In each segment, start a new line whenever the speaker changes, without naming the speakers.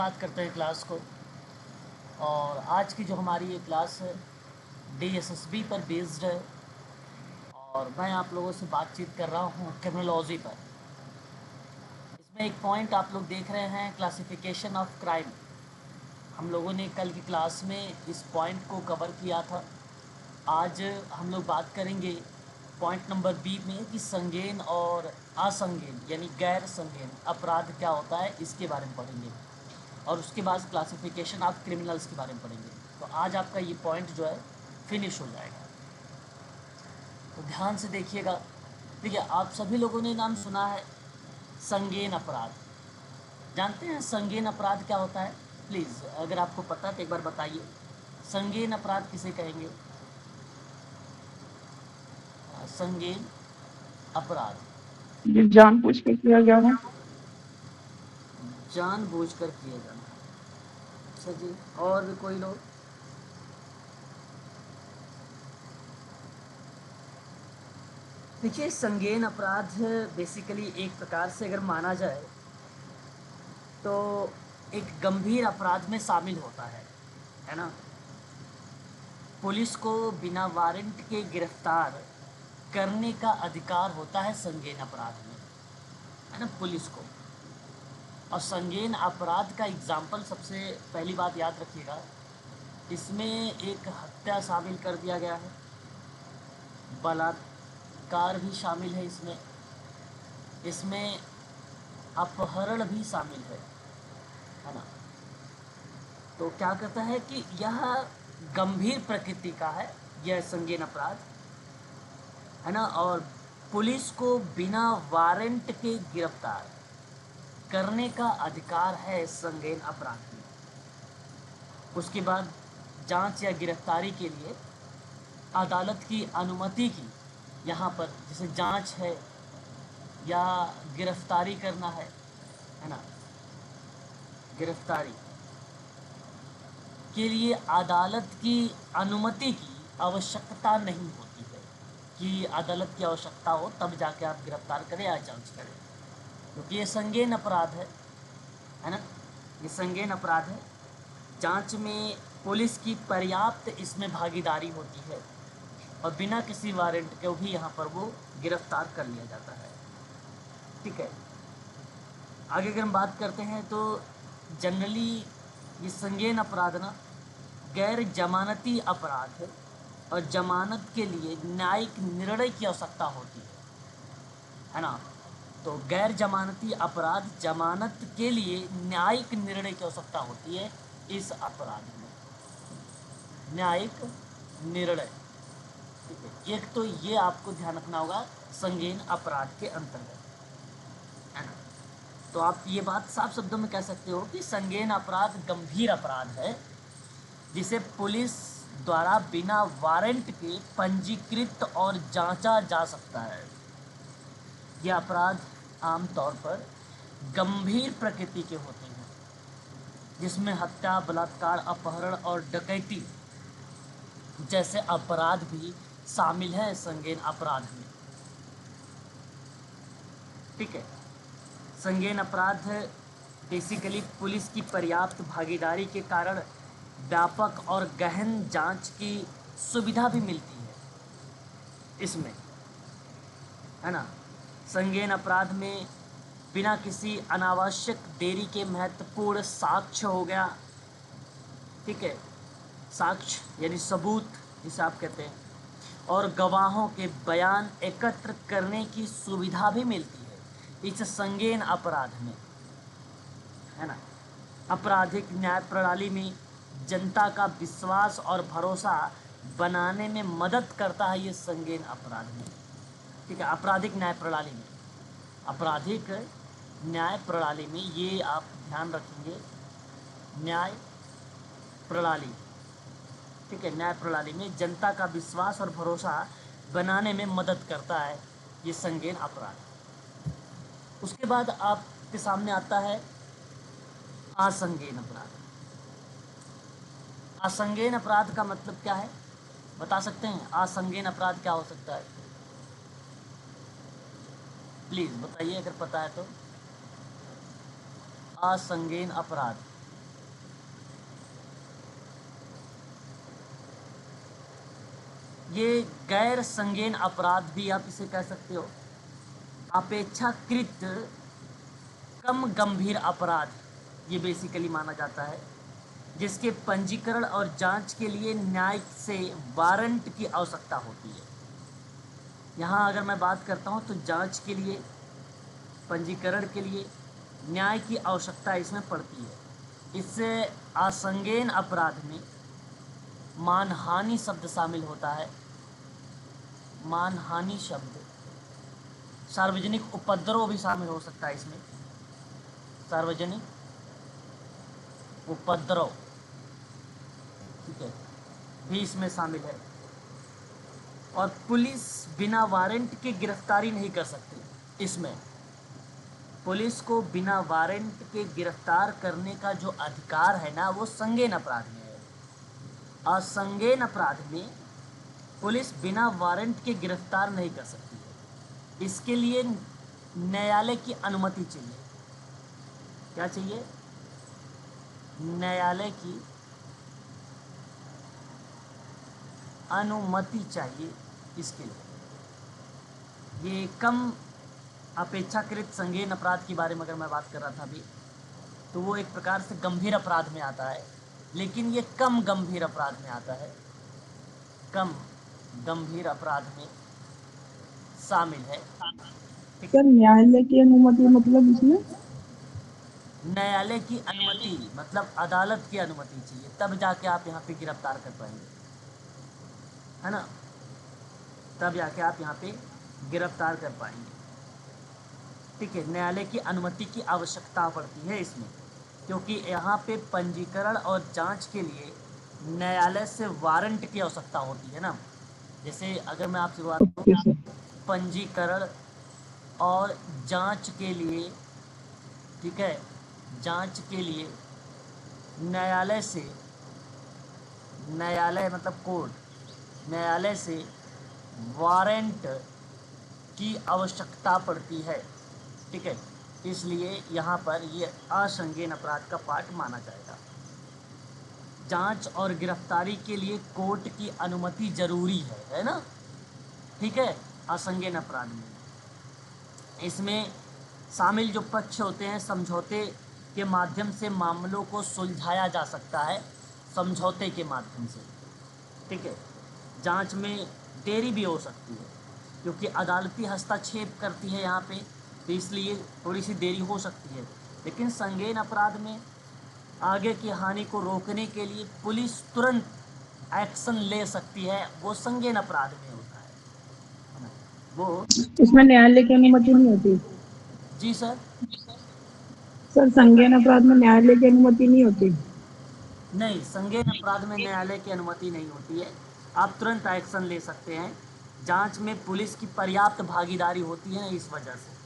बात करते हैं क्लास को। और आज की जो हमारी ये क्लास है डीएसएसबी पर बेस्ड है। और मैं आप लोगों से बातचीत कर रहा हूँ क्रिमिनोलॉजी पर। इसमें एक पॉइंट आप लोग देख रहे हैं, क्लासिफिकेशन ऑफ क्राइम। हम लोगों ने कल की क्लास में इस पॉइंट को कवर किया था। आज हम लोग बात करेंगे पॉइंट नंबर बी में कि संगीन और असंगीन यानी गैर संगीन अपराध क्या होता है, इसके बारे में पढ़ेंगे। और उसके बाद क्लासिफिकेशन ऑफ क्रिमिनल्स के बारे में पढ़ेंगे। तो आज आपका ये पॉइंट जो है फिनिश हो जाएगा। तो ध्यान से देखिएगा। देखिए, आप सभी लोगों ने नाम सुना है संगीन अपराध। जानते हैं संगीन अपराध क्या होता है? प्लीज़ अगर आपको पता है तो एक बार बताइए, संगीन अपराध किसे कहेंगे? संगीन अपराध
ये जानबूझ के किया गया है।
जानबूझकर किए जाना। अच्छा जी, और भी कोई लोग? देखिए, संगीन अपराध बेसिकली एक प्रकार से अगर माना जाए तो एक गंभीर अपराध में शामिल होता है ना। पुलिस को बिना वारंट के गिरफ्तार करने का अधिकार होता है संगीन अपराध में, है ना, पुलिस को। और संगीन अपराध का एग्जाम्पल सबसे पहली बात याद रखिएगा, इसमें एक हत्या शामिल कर दिया गया है, बलात्कार भी शामिल है इसमें अपहरण भी शामिल है ना। तो क्या कहता है कि यह गंभीर प्रकृति का है, यह संगीन अपराध, है ना। और पुलिस को बिना वारंट के गिरफ्तार करने का अधिकार है संगीन अपराध में। उसके बाद जांच या गिरफ्तारी के लिए अदालत की अनुमति की, यहाँ पर जैसे जांच है या गिरफ्तारी करना है ना, गिरफ्तारी के लिए अदालत की अनुमति की आवश्यकता नहीं होती है कि अदालत की आवश्यकता हो तब जाके आप गिरफ्तार करें या जांच करें, क्योंकि ये संगीन अपराध है ना। ये संगीन अपराध है। जांच में पुलिस की पर्याप्त इसमें भागीदारी होती है और बिना किसी वारंट के भी यहाँ पर वो गिरफ्तार कर लिया जाता है। ठीक है, आगे अगर हम बात करते हैं तो जनरली ये संगीन अपराध ना गैर जमानती अपराध है और जमानत के लिए न्यायिक निर्णय की आवश्यकता होती है ना। तो गैर जमानती अपराध, जमानत के लिए न्यायिक निर्णय की आवश्यकता होती है इस अपराध में, न्यायिक निर्णय। ठीक है, एक तो ये आपको ध्यान रखना होगा संगीन अपराध के अंतर्गत, है ना। तो आप ये बात साफ शब्दों में कह सकते हो कि संगीन अपराध गंभीर अपराध है जिसे पुलिस द्वारा बिना वारंट के पंजीकृत और जांचा जा सकता है। यह अपराध आमतौर पर गंभीर प्रकृति के होते हैं जिसमें हत्या, बलात्कार, अपहरण और डकैती जैसे अपराध भी शामिल है संगीन अपराध में। ठीक है, संगीन अपराध बेसिकली पुलिस की पर्याप्त भागीदारी के कारण व्यापक और गहन जांच की सुविधा भी मिलती है इसमें, है ना। संगीन अपराध में बिना किसी अनावश्यक देरी के महत्वपूर्ण साक्ष्य हो गया। ठीक है, साक्ष्य यानी सबूत जिसे आप कहते हैं, और गवाहों के बयान एकत्र करने की सुविधा भी मिलती है इस संगीन अपराध में, है ना। आपराधिक न्याय प्रणाली में जनता का विश्वास और भरोसा बनाने में मदद करता है ये संगीन अपराध में। ठीक है, आपराधिक न्याय प्रणाली में, आपराधिक न्याय प्रणाली में ये आप ध्यान रखेंगे, न्याय प्रणाली। ठीक है, न्याय प्रणाली में जनता का विश्वास और भरोसा बनाने में मदद करता है ये संगीन अपराध। उसके बाद आपके सामने आता है असंगीन अपराध। असंगीन अपराध का मतलब क्या है, बता सकते हैं? असंगीन अपराध क्या हो सकता है? प्लीज़ बताइए अगर पता है तो। असंगीन अपराध ये गैर संगीन अपराध भी आप इसे कह सकते हो। अपेक्षाकृत कम गंभीर अपराध ये बेसिकली माना जाता है, जिसके पंजीकरण और जांच के लिए न्याय से वारंट की आवश्यकता होती है। यहाँ अगर मैं बात करता हूँ तो जांच के लिए, पंजीकरण के लिए न्याय की आवश्यकता इसमें पड़ती है। इससे असंगीन अपराध में मानहानि शब्द शामिल होता है। मानहानि शब्द, सार्वजनिक उपद्रव भी शामिल हो सकता है इसमें। सार्वजनिक उपद्रव, ठीक है, भी इसमें शामिल है। और पुलिस बिना वारंट के गिरफ्तारी नहीं कर सकती। इसमें पुलिस को बिना वारंट के गिरफ्तार करने का जो अधिकार है ना, वो संगीन अपराध में है। असंगीन अपराध में पुलिस बिना वारंट के गिरफ्तार नहीं कर सकती है। इसके लिए न्यायालय की अनुमति चाहिए। क्या चाहिए? न्यायालय की अनुमति चाहिए इसके लिए। ये कम अपेक्षाकृत संगीन अपराध के बारे में अगर मैं बात कर रहा था अभी, तो वो एक प्रकार से गंभीर अपराध में आता है, लेकिन ये कम गंभीर अपराध में आता है, कम गंभीर अपराध में शामिल है।
सर न्यायालय की अनुमति मतलब इसमें?
न्यायालय की अनुमति मतलब अदालत की अनुमति चाहिए, तब जाके आप यहाँ पे गिरफ्तार कर पाएंगे, है ना। तब जाके आप यहाँ पे गिरफ्तार कर पाएंगे, ठीक है। न्यायालय की अनुमति की आवश्यकता पड़ती है इसमें, क्योंकि यहाँ पे पंजीकरण और जांच के लिए न्यायालय से वारंट की आवश्यकता होती है ना। जैसे अगर मैं आपसे बात
ओके
करूँ,
सर।
पंजीकरण और जांच के लिए, ठीक है, जांच के लिए न्यायालय से, न्यायालय मतलब कोर्ट, न्यायालय से वारंट की आवश्यकता पड़ती है, ठीक है। इसलिए यहाँ पर ये असंगीन अपराध का पार्ट माना जाएगा। जांच और गिरफ्तारी के लिए कोर्ट की अनुमति जरूरी है ना, ठीक है। असंगीन अपराध में इसमें शामिल जो पक्ष होते हैं, समझौते के माध्यम से मामलों को सुलझाया जा सकता है, समझौते के माध्यम से, ठीक है। जांच में देरी भी हो सकती है, क्योंकि अदालती हस्तक्षेप करती है यहाँ पे, तो इसलिए थोड़ी सी देरी हो सकती है। लेकिन संगीन अपराध में आगे की हानि को रोकने के लिए पुलिस तुरंत एक्शन ले सकती है, वो संगीन अपराध में होता है ना? वो
इसमें न्यायालय की अनुमति नहीं होती?
जी सर।
सर संज्ञान अपराध में न्यायालय की अनुमति नहीं होती?
नहीं, संगीन अपराध में न्यायालय की अनुमति नहीं होती है, आप तुरंत एक्शन ले सकते हैं। जांच में पुलिस की पर्याप्त भागीदारी होती है, इस वजह से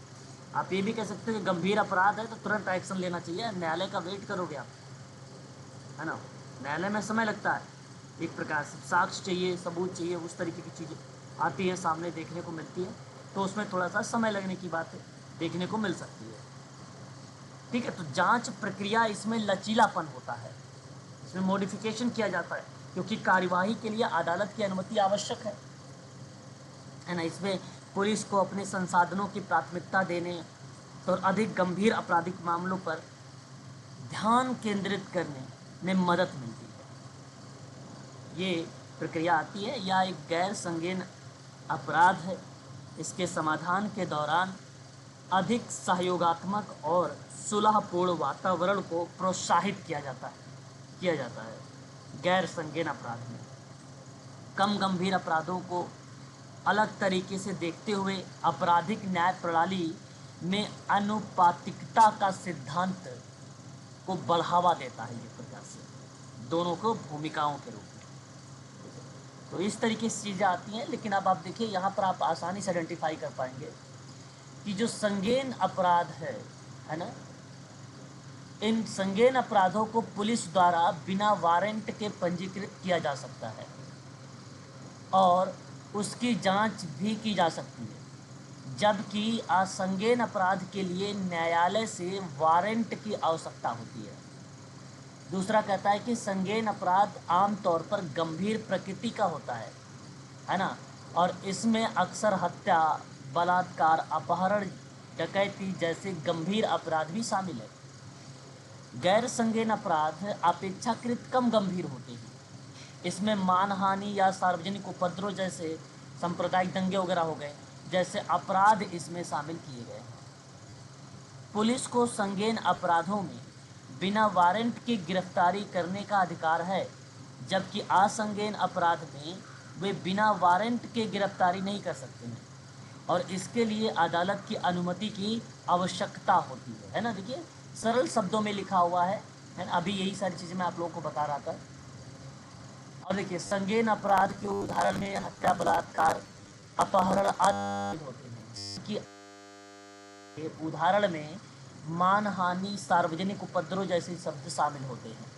आप ये भी कह सकते हैं कि गंभीर अपराध है तो तुरंत एक्शन लेना चाहिए, न्यायालय का वेट करोगे आप, है ना। न्यायालय में समय लगता है, एक प्रकार से साक्ष्य चाहिए, सबूत चाहिए, उस तरीके की चीज़ें आती हैं सामने, देखने को मिलती है, तो उसमें थोड़ा सा समय लगने की बात है, देखने को मिल सकती है, ठीक है। तो जांच प्रक्रिया इसमें लचीलापन होता है, इसमें मॉडिफिकेशन किया जाता है, क्योंकि कार्यवाही के लिए अदालत की अनुमति आवश्यक है ना। इसमें पुलिस को अपने संसाधनों की प्राथमिकता देने और अधिक गंभीर आपराधिक मामलों पर ध्यान केंद्रित करने में मदद मिलती है। ये प्रक्रिया आती है, या एक गैर संगीन अपराध है। इसके समाधान के दौरान अधिक सहयोगात्मक और सुलहपूर्ण वातावरण को प्रोत्साहित किया जाता है गैर संगीन अपराध में। कम गंभीर अपराधों को अलग तरीके से देखते हुए आपराधिक न्याय प्रणाली में अनुपातिकता का सिद्धांत को बढ़ावा देता है, एक प्रकार से दोनों को भूमिकाओं के रूप में। तो इस तरीके से चीज़ें आती हैं। लेकिन अब आप देखिए, यहाँ पर आप आसानी से आइडेंटिफाई कर पाएंगे कि जो संगीन अपराध है ना, इन संगीन अपराधों को पुलिस द्वारा बिना वारंट के पंजीकृत किया जा सकता है और उसकी जांच भी की जा सकती है, जबकि असंगीन अपराध के लिए न्यायालय से वारंट की आवश्यकता होती है। दूसरा कहता है कि संगीन अपराध आमतौर पर गंभीर प्रकृति का होता है है ना। और इसमें अक्सर हत्या, बलात्कार, अपहरण, डकैती जैसे गंभीर अपराध भी शामिल है। गैर संगीन अपराध अपेक्षाकृत कम गंभीर होते हैं। इसमें मानहानि या सार्वजनिक उपद्रव जैसे सांप्रदायिक दंगे वगैरह हो गए जैसे अपराध इसमें शामिल किए गए हैं। पुलिस को संगीन अपराधों में बिना वारंट के गिरफ्तारी करने का अधिकार है, जबकि असंगीन अपराध में वे बिना वारंट के गिरफ्तारी नहीं कर सकते हैं और इसके लिए अदालत की अनुमति की आवश्यकता होती है ना। देखिए सरल शब्दों में लिखा हुआ है ना। अभी यही सारी चीज़ें मैं आप लोगों को बता रहा था। और देखिए संगीन अपराध के उदाहरण में हत्या, बलात्कार, अपहरण आदि होते हैं कि उदाहरण में मानहानि, सार्वजनिक उपद्रव जैसे शब्द शामिल होते हैं।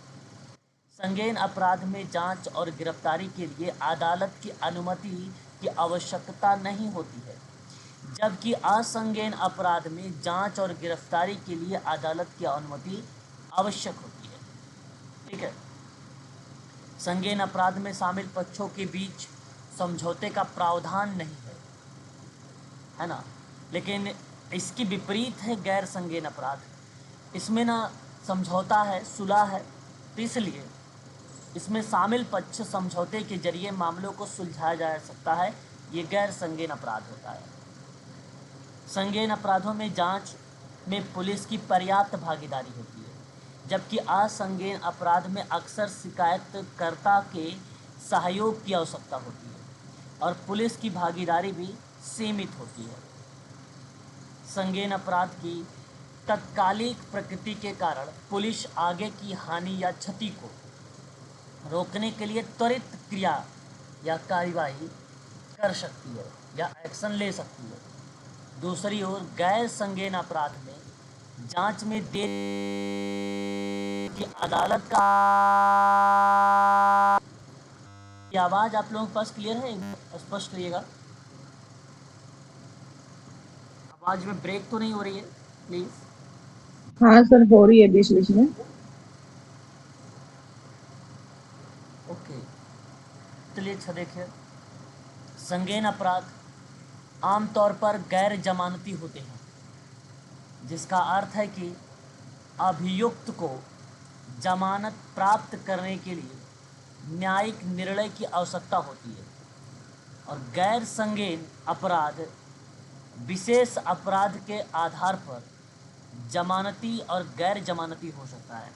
संगीन अपराध में जांच और गिरफ्तारी के लिए अदालत की अनुमति की आवश्यकता नहीं होती है, जबकि असंगीन अपराध में जांच और गिरफ्तारी के लिए अदालत की अनुमति आवश्यक होती है। ठीक है। संगीन अपराध में शामिल पक्षों के बीच समझौते का प्रावधान नहीं है ना। लेकिन इसकी विपरीत है गैर संगीन अपराध, इसमें ना समझौता है, सुलह है, तो इसलिए इसमें शामिल पक्ष समझौते के जरिए मामलों को सुलझाया जा सकता है। ये गैर संगीन अपराध होता है। संगीन अपराधों में जांच में पुलिस की पर्याप्त भागीदारी होती है, जबकि असंगीन अपराध में अक्सर शिकायतकर्ता के सहयोग की आवश्यकता होती है और पुलिस की भागीदारी भी सीमित होती है। संगीन अपराध की तत्कालिक प्रकृति के कारण पुलिस आगे की हानि या क्षति को रोकने के लिए त्वरित क्रिया या कार्यवाही कर सकती है या एक्शन ले सकती है। दूसरी ओर गैर संगीन अपराध में जांच में देरी की अदालत का की आवाज़ आप लोगों के पास क्लियर है? स्पष्ट रहिएगा, आवाज़ में ब्रेक तो नहीं हो रही है प्लीज़।
हाँ सर, हो रही है बीच बीच में।
ओके, चलिए अच्छा देखिए। संगीन अपराध आमतौर पर गैर जमानती होते हैं, जिसका अर्थ है कि अभियुक्त को जमानत प्राप्त करने के लिए न्यायिक निर्णय की आवश्यकता होती है। और गैर संगीन अपराध विशेष अपराध के आधार पर जमानती और गैर जमानती हो सकता है।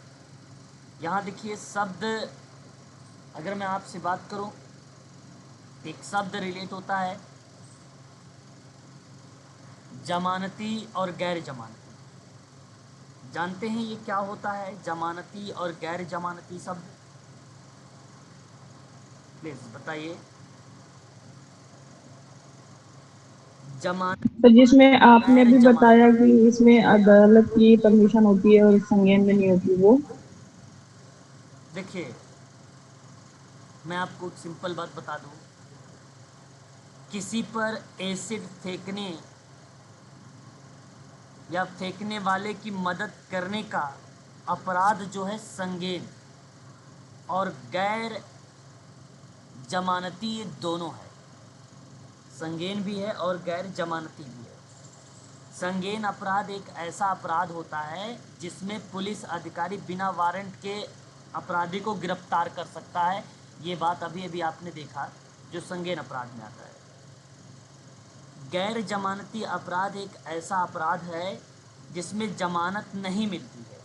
यहाँ देखिए शब्द, अगर मैं आपसे बात करूँ, एक शब्द रिलेट होता है जमानती और गैर जमानती। जानते हैं ये क्या होता है जमानती और गैर जमानती शब्द? प्लीज बताइए। जमानत
तो जिसमें आपने
गैर
भी बताया
जमानती।
कि इसमें अदालत की परमिशन होती है और संज्ञान में नहीं होती, वो
देखिए मैं आपको एक सिंपल बात बता दूं, किसी पर एसिड फेंकने या फेंकने वाले की मदद करने का अपराध जो है संगीन और गैर जमानती, ये दोनों है। संगीन भी है और गैर जमानती भी है। संगीन अपराध एक ऐसा अपराध होता है जिसमें पुलिस अधिकारी बिना वारंट के अपराधी को गिरफ्तार कर सकता है। ये बात अभी अभी आपने देखा जो संगीन अपराध में आता है। गैर जमानती अपराध एक ऐसा अपराध है जिसमें जमानत नहीं मिलती है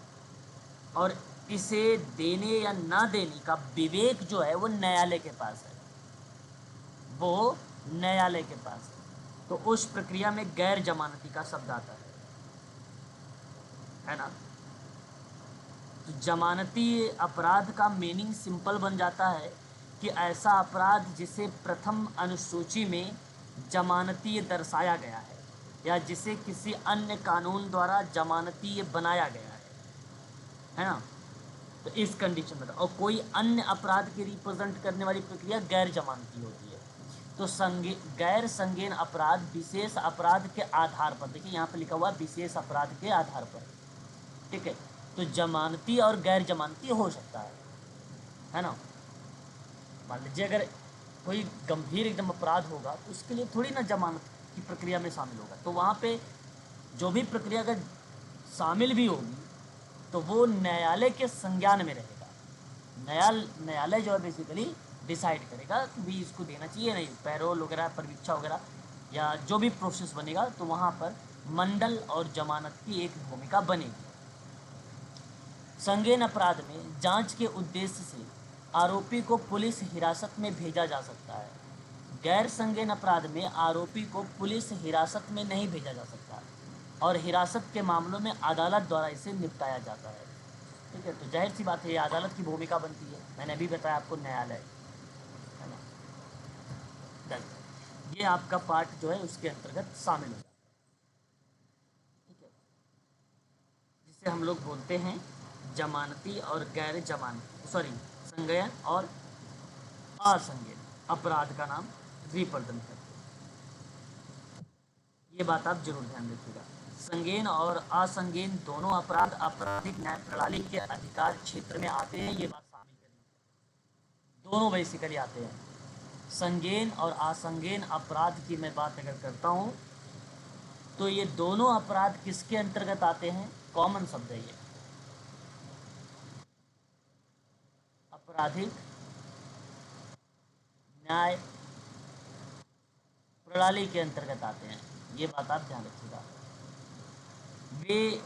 और इसे देने या ना देने का विवेक जो है वो न्यायालय के पास है, वो न्यायालय के पास है। तो उस प्रक्रिया में गैर जमानती का शब्द आता है ना। तो जमानती अपराध का मीनिंग सिंपल बन जाता है कि ऐसा अपराध जिसे प्रथम अनुसूची में जमानती दर्शाया गया है या जिसे किसी अन्य कानून द्वारा जमानती बनाया गया है ना। तो इस कंडीशन में और कोई अन्य अपराध की रिप्रेजेंट करने वाली प्रक्रिया गैर जमानती होती है। तो गैर संगीन अपराध विशेष अपराध के आधार पर, देखिए यहाँ पे लिखा हुआ विशेष अपराध के आधार पर, ठीक है। तो जमानती और गैर जमानती हो सकता है ना। मान लीजिए अगर कोई गंभीर एकदम अपराध होगा तो उसके लिए थोड़ी ना जमानत की प्रक्रिया में शामिल होगा। तो वहाँ पे जो भी प्रक्रिया अगर शामिल भी होगी तो वो न्यायालय के संज्ञान में रहेगा। न्यायालय जो है बेसिकली डिसाइड करेगा कि भी इसको देना चाहिए नहीं, पैरोल वगैरह, परीक्षा वगैरह, या जो भी प्रोसेस बनेगा तो वहाँ पर मंडल और जमानत की एक भूमिका बनेगी। संगीन अपराध में जांच के उद्देश्य से आरोपी को पुलिस हिरासत में भेजा जा सकता है। गैर संगीन अपराध में आरोपी को पुलिस हिरासत में नहीं भेजा जा सकता और हिरासत के मामलों में अदालत द्वारा इसे निपटाया जाता है। ठीक है, तो जाहिर सी बात है ये अदालत की भूमिका बनती है। मैंने अभी बताया आपको न्यायालय, है ना। ये आपका पार्ट जो है उसके अंतर्गत शामिल हो जाता है। ठीक है, जिसे हम लोग बोलते हैं जमानती और गैर जमानती, सॉरी, संज्ञेय और असंज्ञेय अपराध का नाम रिप्रजेंट करते हैं। ये बात आप जरूर ध्यान रखिएगा। संज्ञेय और असंज्ञेय दोनों अपराध आपराधिक न्याय प्रणाली के अधिकार क्षेत्र में आते हैं, ये बात शामिल करिए। दोनों बेसिकली आते हैं। संज्ञेय और असंज्ञेय अपराध की मैं बात अगर करता हूँ तो ये दोनों अपराध किसके अंतर्गत आते हैं? कॉमन शब्द है ये, आपराधिक न्याय प्रणाली के अंतर्गत आते हैं। ये बात आप ध्यान रखिएगा। वे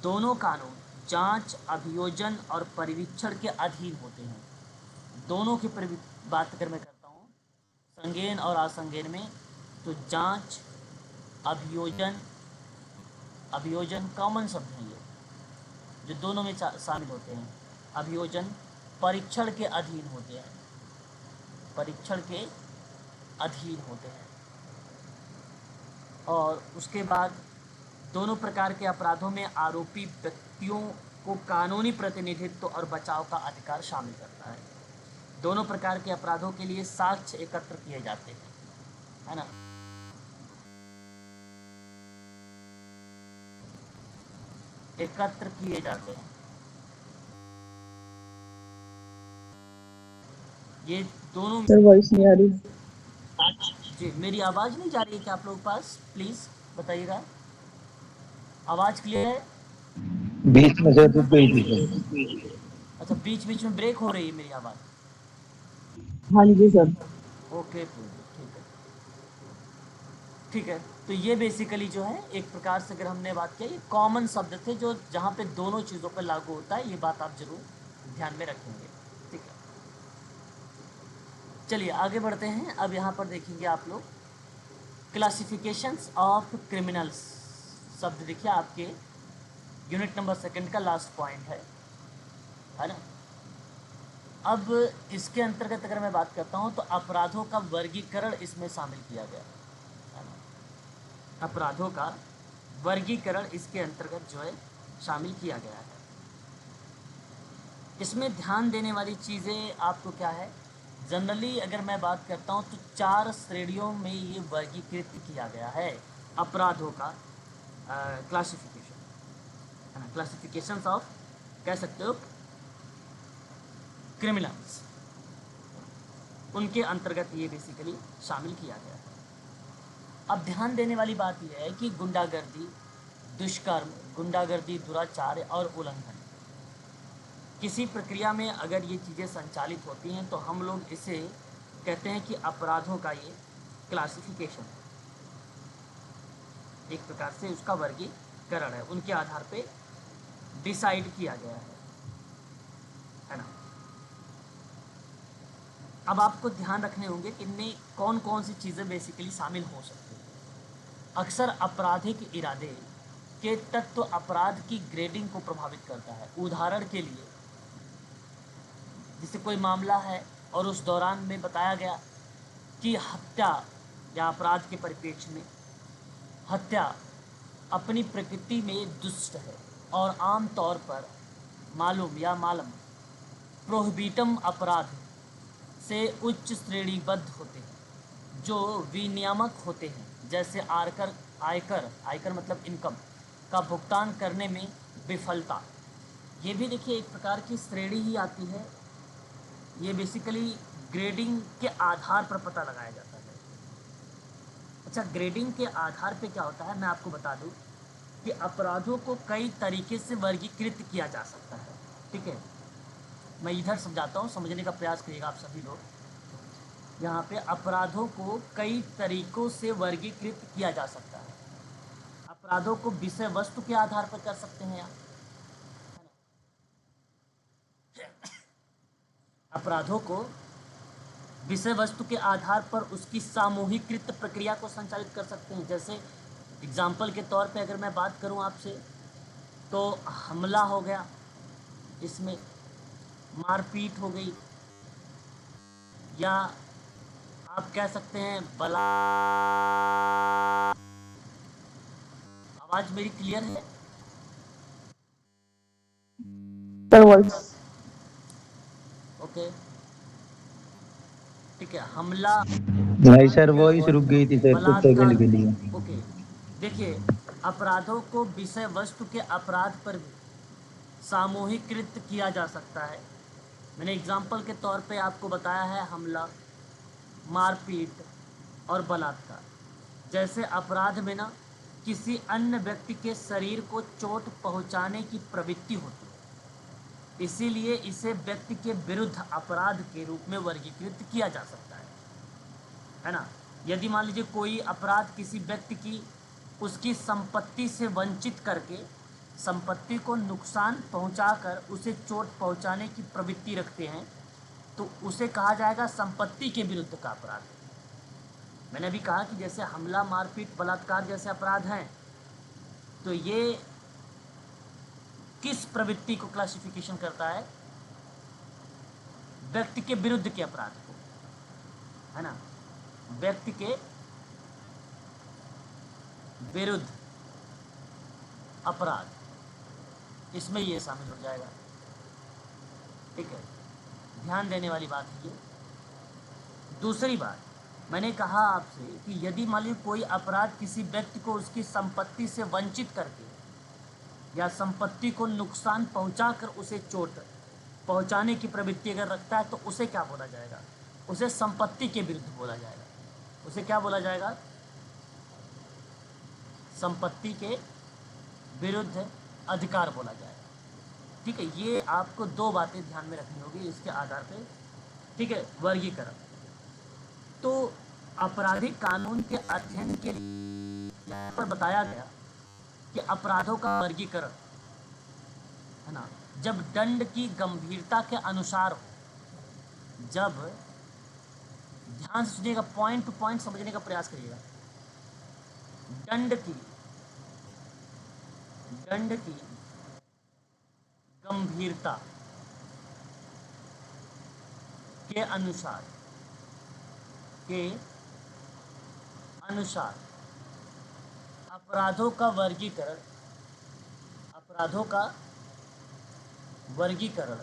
दोनों कानून जांच, अभियोजन और परिवीक्षण के अधीन होते हैं। दोनों की बात अगर मैं करता हूँ संज्ञेय और असंज्ञेय में, तो जांच, अभियोजन, अभियोजन कॉमन शब्द हैं ये, जो दोनों में शामिल होते हैं। अभियोजन परीक्षण के अधीन होते हैं, परीक्षण के अधीन होते हैं। और उसके बाद दोनों प्रकार के अपराधों में आरोपी व्यक्तियों को कानूनी प्रतिनिधित्व और बचाव का अधिकार शामिल करता है। दोनों प्रकार के अपराधों के लिए साक्ष्य एकत्र किए जाते हैं, है ना। एकत्र किए जाते हैं। ये दोनों
सर वॉइस नहीं आ रही।
जी, मेरी आवाज़ नहीं जा रही है क्या आप लोगों के पास? प्लीज़ बताइएगा, आवाज़ क्लियर है?
बीच में से बीच में
अच्छा, बीच बीच में ब्रेक हो रही है मेरी आवाज़?
हाँ जी सर।
ओके, ठीक है, ठीक है। तो ये बेसिकली जो है एक प्रकार से अगर हमने बात किया, ये कॉमन शब्द थे जो जहाँ पे दोनों चीज़ों पर लागू होता है। ये बात आप जरूर ध्यान में रखेंगे। ठीक है, चलिए आगे बढ़ते हैं। अब यहाँ पर देखेंगे आप लोग क्लासिफिकेशंस ऑफ क्रिमिनल्स। शब्द देखिए आपके यूनिट नंबर 2 का लास्ट पॉइंट है ना। अब इसके अंतर्गत अगर मैं बात करता हूँ तो अपराधों का वर्गीकरण इसमें शामिल किया गया है ना। अपराधों का वर्गीकरण इसके अंतर्गत जो है शामिल किया गया है। इसमें ध्यान देने वाली चीज़ें आपको क्या है? जनरली अगर मैं बात करता हूँ तो 4 श्रेणियों में ये वर्गीकृत किया गया है अपराधों का क्लासिफिकेशन, है ना। क्लासिफिकेशंस ऑफ, कह सकते हो, क्रिमिनल्स, उनके अंतर्गत ये बेसिकली शामिल किया गया है। अब ध्यान देने वाली बात यह है कि गुंडागर्दी, दुष्कर्म, गुंडागर्दी, दुराचार और उल्लंघन, किसी प्रक्रिया में अगर ये चीज़ें संचालित होती हैं तो हम लोग इसे कहते हैं कि अपराधों का ये क्लासिफिकेशन है। एक प्रकार से उसका वर्गीकरण है, उनके आधार पे डिसाइड किया गया है ना। अब आपको ध्यान रखने होंगे कि इनमें कौन कौन सी चीज़ें बेसिकली शामिल हो सकती हैं। अक्सर आपराधिक इरादे के तत्व अपराध की ग्रेडिंग को प्रभावित करता है। उदाहरण के लिए, जैसे कोई मामला है और उस दौरान में बताया गया कि हत्या या अपराध के परिप्रेक्ष्य में हत्या अपनी प्रकृति में दुष्ट है और आम तौर पर मालूम या मालम प्रोहिबिटम अपराध से उच्च श्रेणीबद्ध होते हैं, जो विनियामक होते हैं, जैसे आयकर आयकर आयकर मतलब इनकम का भुगतान करने में विफलता। ये भी देखिए एक प्रकार की श्रेणी ही आती है ये बेसिकली ग्रेडिंग के आधार पर पता लगाया जाता है। अच्छा, ग्रेडिंग के आधार पे क्या होता है मैं आपको बता दूं कि अपराधों को कई तरीके से वर्गीकृत किया जा सकता है। ठीक है, मैं इधर समझाता हूँ, समझने का प्रयास करिएगा आप सभी लोग। यहाँ पे अपराधों को कई तरीकों से वर्गीकृत किया जा सकता है। अपराधों को विषय वस्तु के आधार पर कर सकते हैं आप, अपराधों को विषय वस्तु के आधार पर उसकी सामूहिकृत प्रक्रिया को संचालित कर सकते हैं। जैसे एग्जाम्पल के तौर पे अगर मैं बात करूं आपसे, तो हमला हो गया, इसमें मारपीट हो गई, या आप कह सकते हैं बला। आवाज मेरी क्लियर है?
सर वॉइस
ओके, ठीक है, हमला,
नहीं सर, वॉइस रुक गई थी सर कुछ
बलात्कार।
सेकंड के लिए।
ओके, देखिए, अपराधों को विषय वस्तु के अपराध पर भी सामूहिकृत किया जा सकता है। मैंने एग्जाम्पल के तौर पे आपको बताया है हमला, मारपीट और बलात्कार जैसे अपराध में ना किसी अन्य व्यक्ति के शरीर को चोट पहुंचाने की प्रवृत्ति होती है, इसीलिए इसे व्यक्ति के विरुद्ध अपराध के रूप में वर्गीकृत किया जा सकता है ना। यदि मान लीजिए कोई अपराध किसी व्यक्ति की उसकी संपत्ति से वंचित करके संपत्ति को नुकसान पहुंचाकर उसे चोट पहुंचाने की प्रवृत्ति रखते हैं, तो उसे कहा जाएगा संपत्ति के विरुद्ध का अपराध। मैंने अभी कहा कि जैसे हमला, मारपीट, बलात्कार जैसे अपराध हैं, तो ये किस प्रवृत्ति को क्लासिफिकेशन करता है? व्यक्ति के विरुद्ध के अपराध को, है ना, व्यक्ति के विरुद्ध अपराध, इसमें ये शामिल हो जाएगा। ठीक है, ध्यान देने वाली बात है ये। दूसरी बात, मैंने कहा आपसे कि यदि मान लीजिए कोई अपराध किसी व्यक्ति को उसकी संपत्ति से वंचित करके या संपत्ति को नुकसान पहुंचाकर उसे चोट पहुंचाने की प्रवृत्ति अगर रखता है, तो उसे क्या बोला जाएगा? उसे संपत्ति के विरुद्ध बोला जाएगा। उसे क्या बोला जाएगा? संपत्ति के विरुद्ध अधिकार बोला जाएगा। ठीक है, ये आपको दो बातें ध्यान में रखनी होगी इसके आधार पे। ठीक है, वर्गीकरण। तो आपराधिक कानून के अध्ययन के लिए यहाँ पर बताया गया कि अपराधों का वर्गीकरण, है ना, जब दंड की गंभीरता के अनुसार हो, जब, ध्यान से सुनिएगा, पॉइंट टू पॉइंट समझने का प्रयास करिएगा। दंड की गंभीरता के अनुसार अपराधों का वर्गीकरण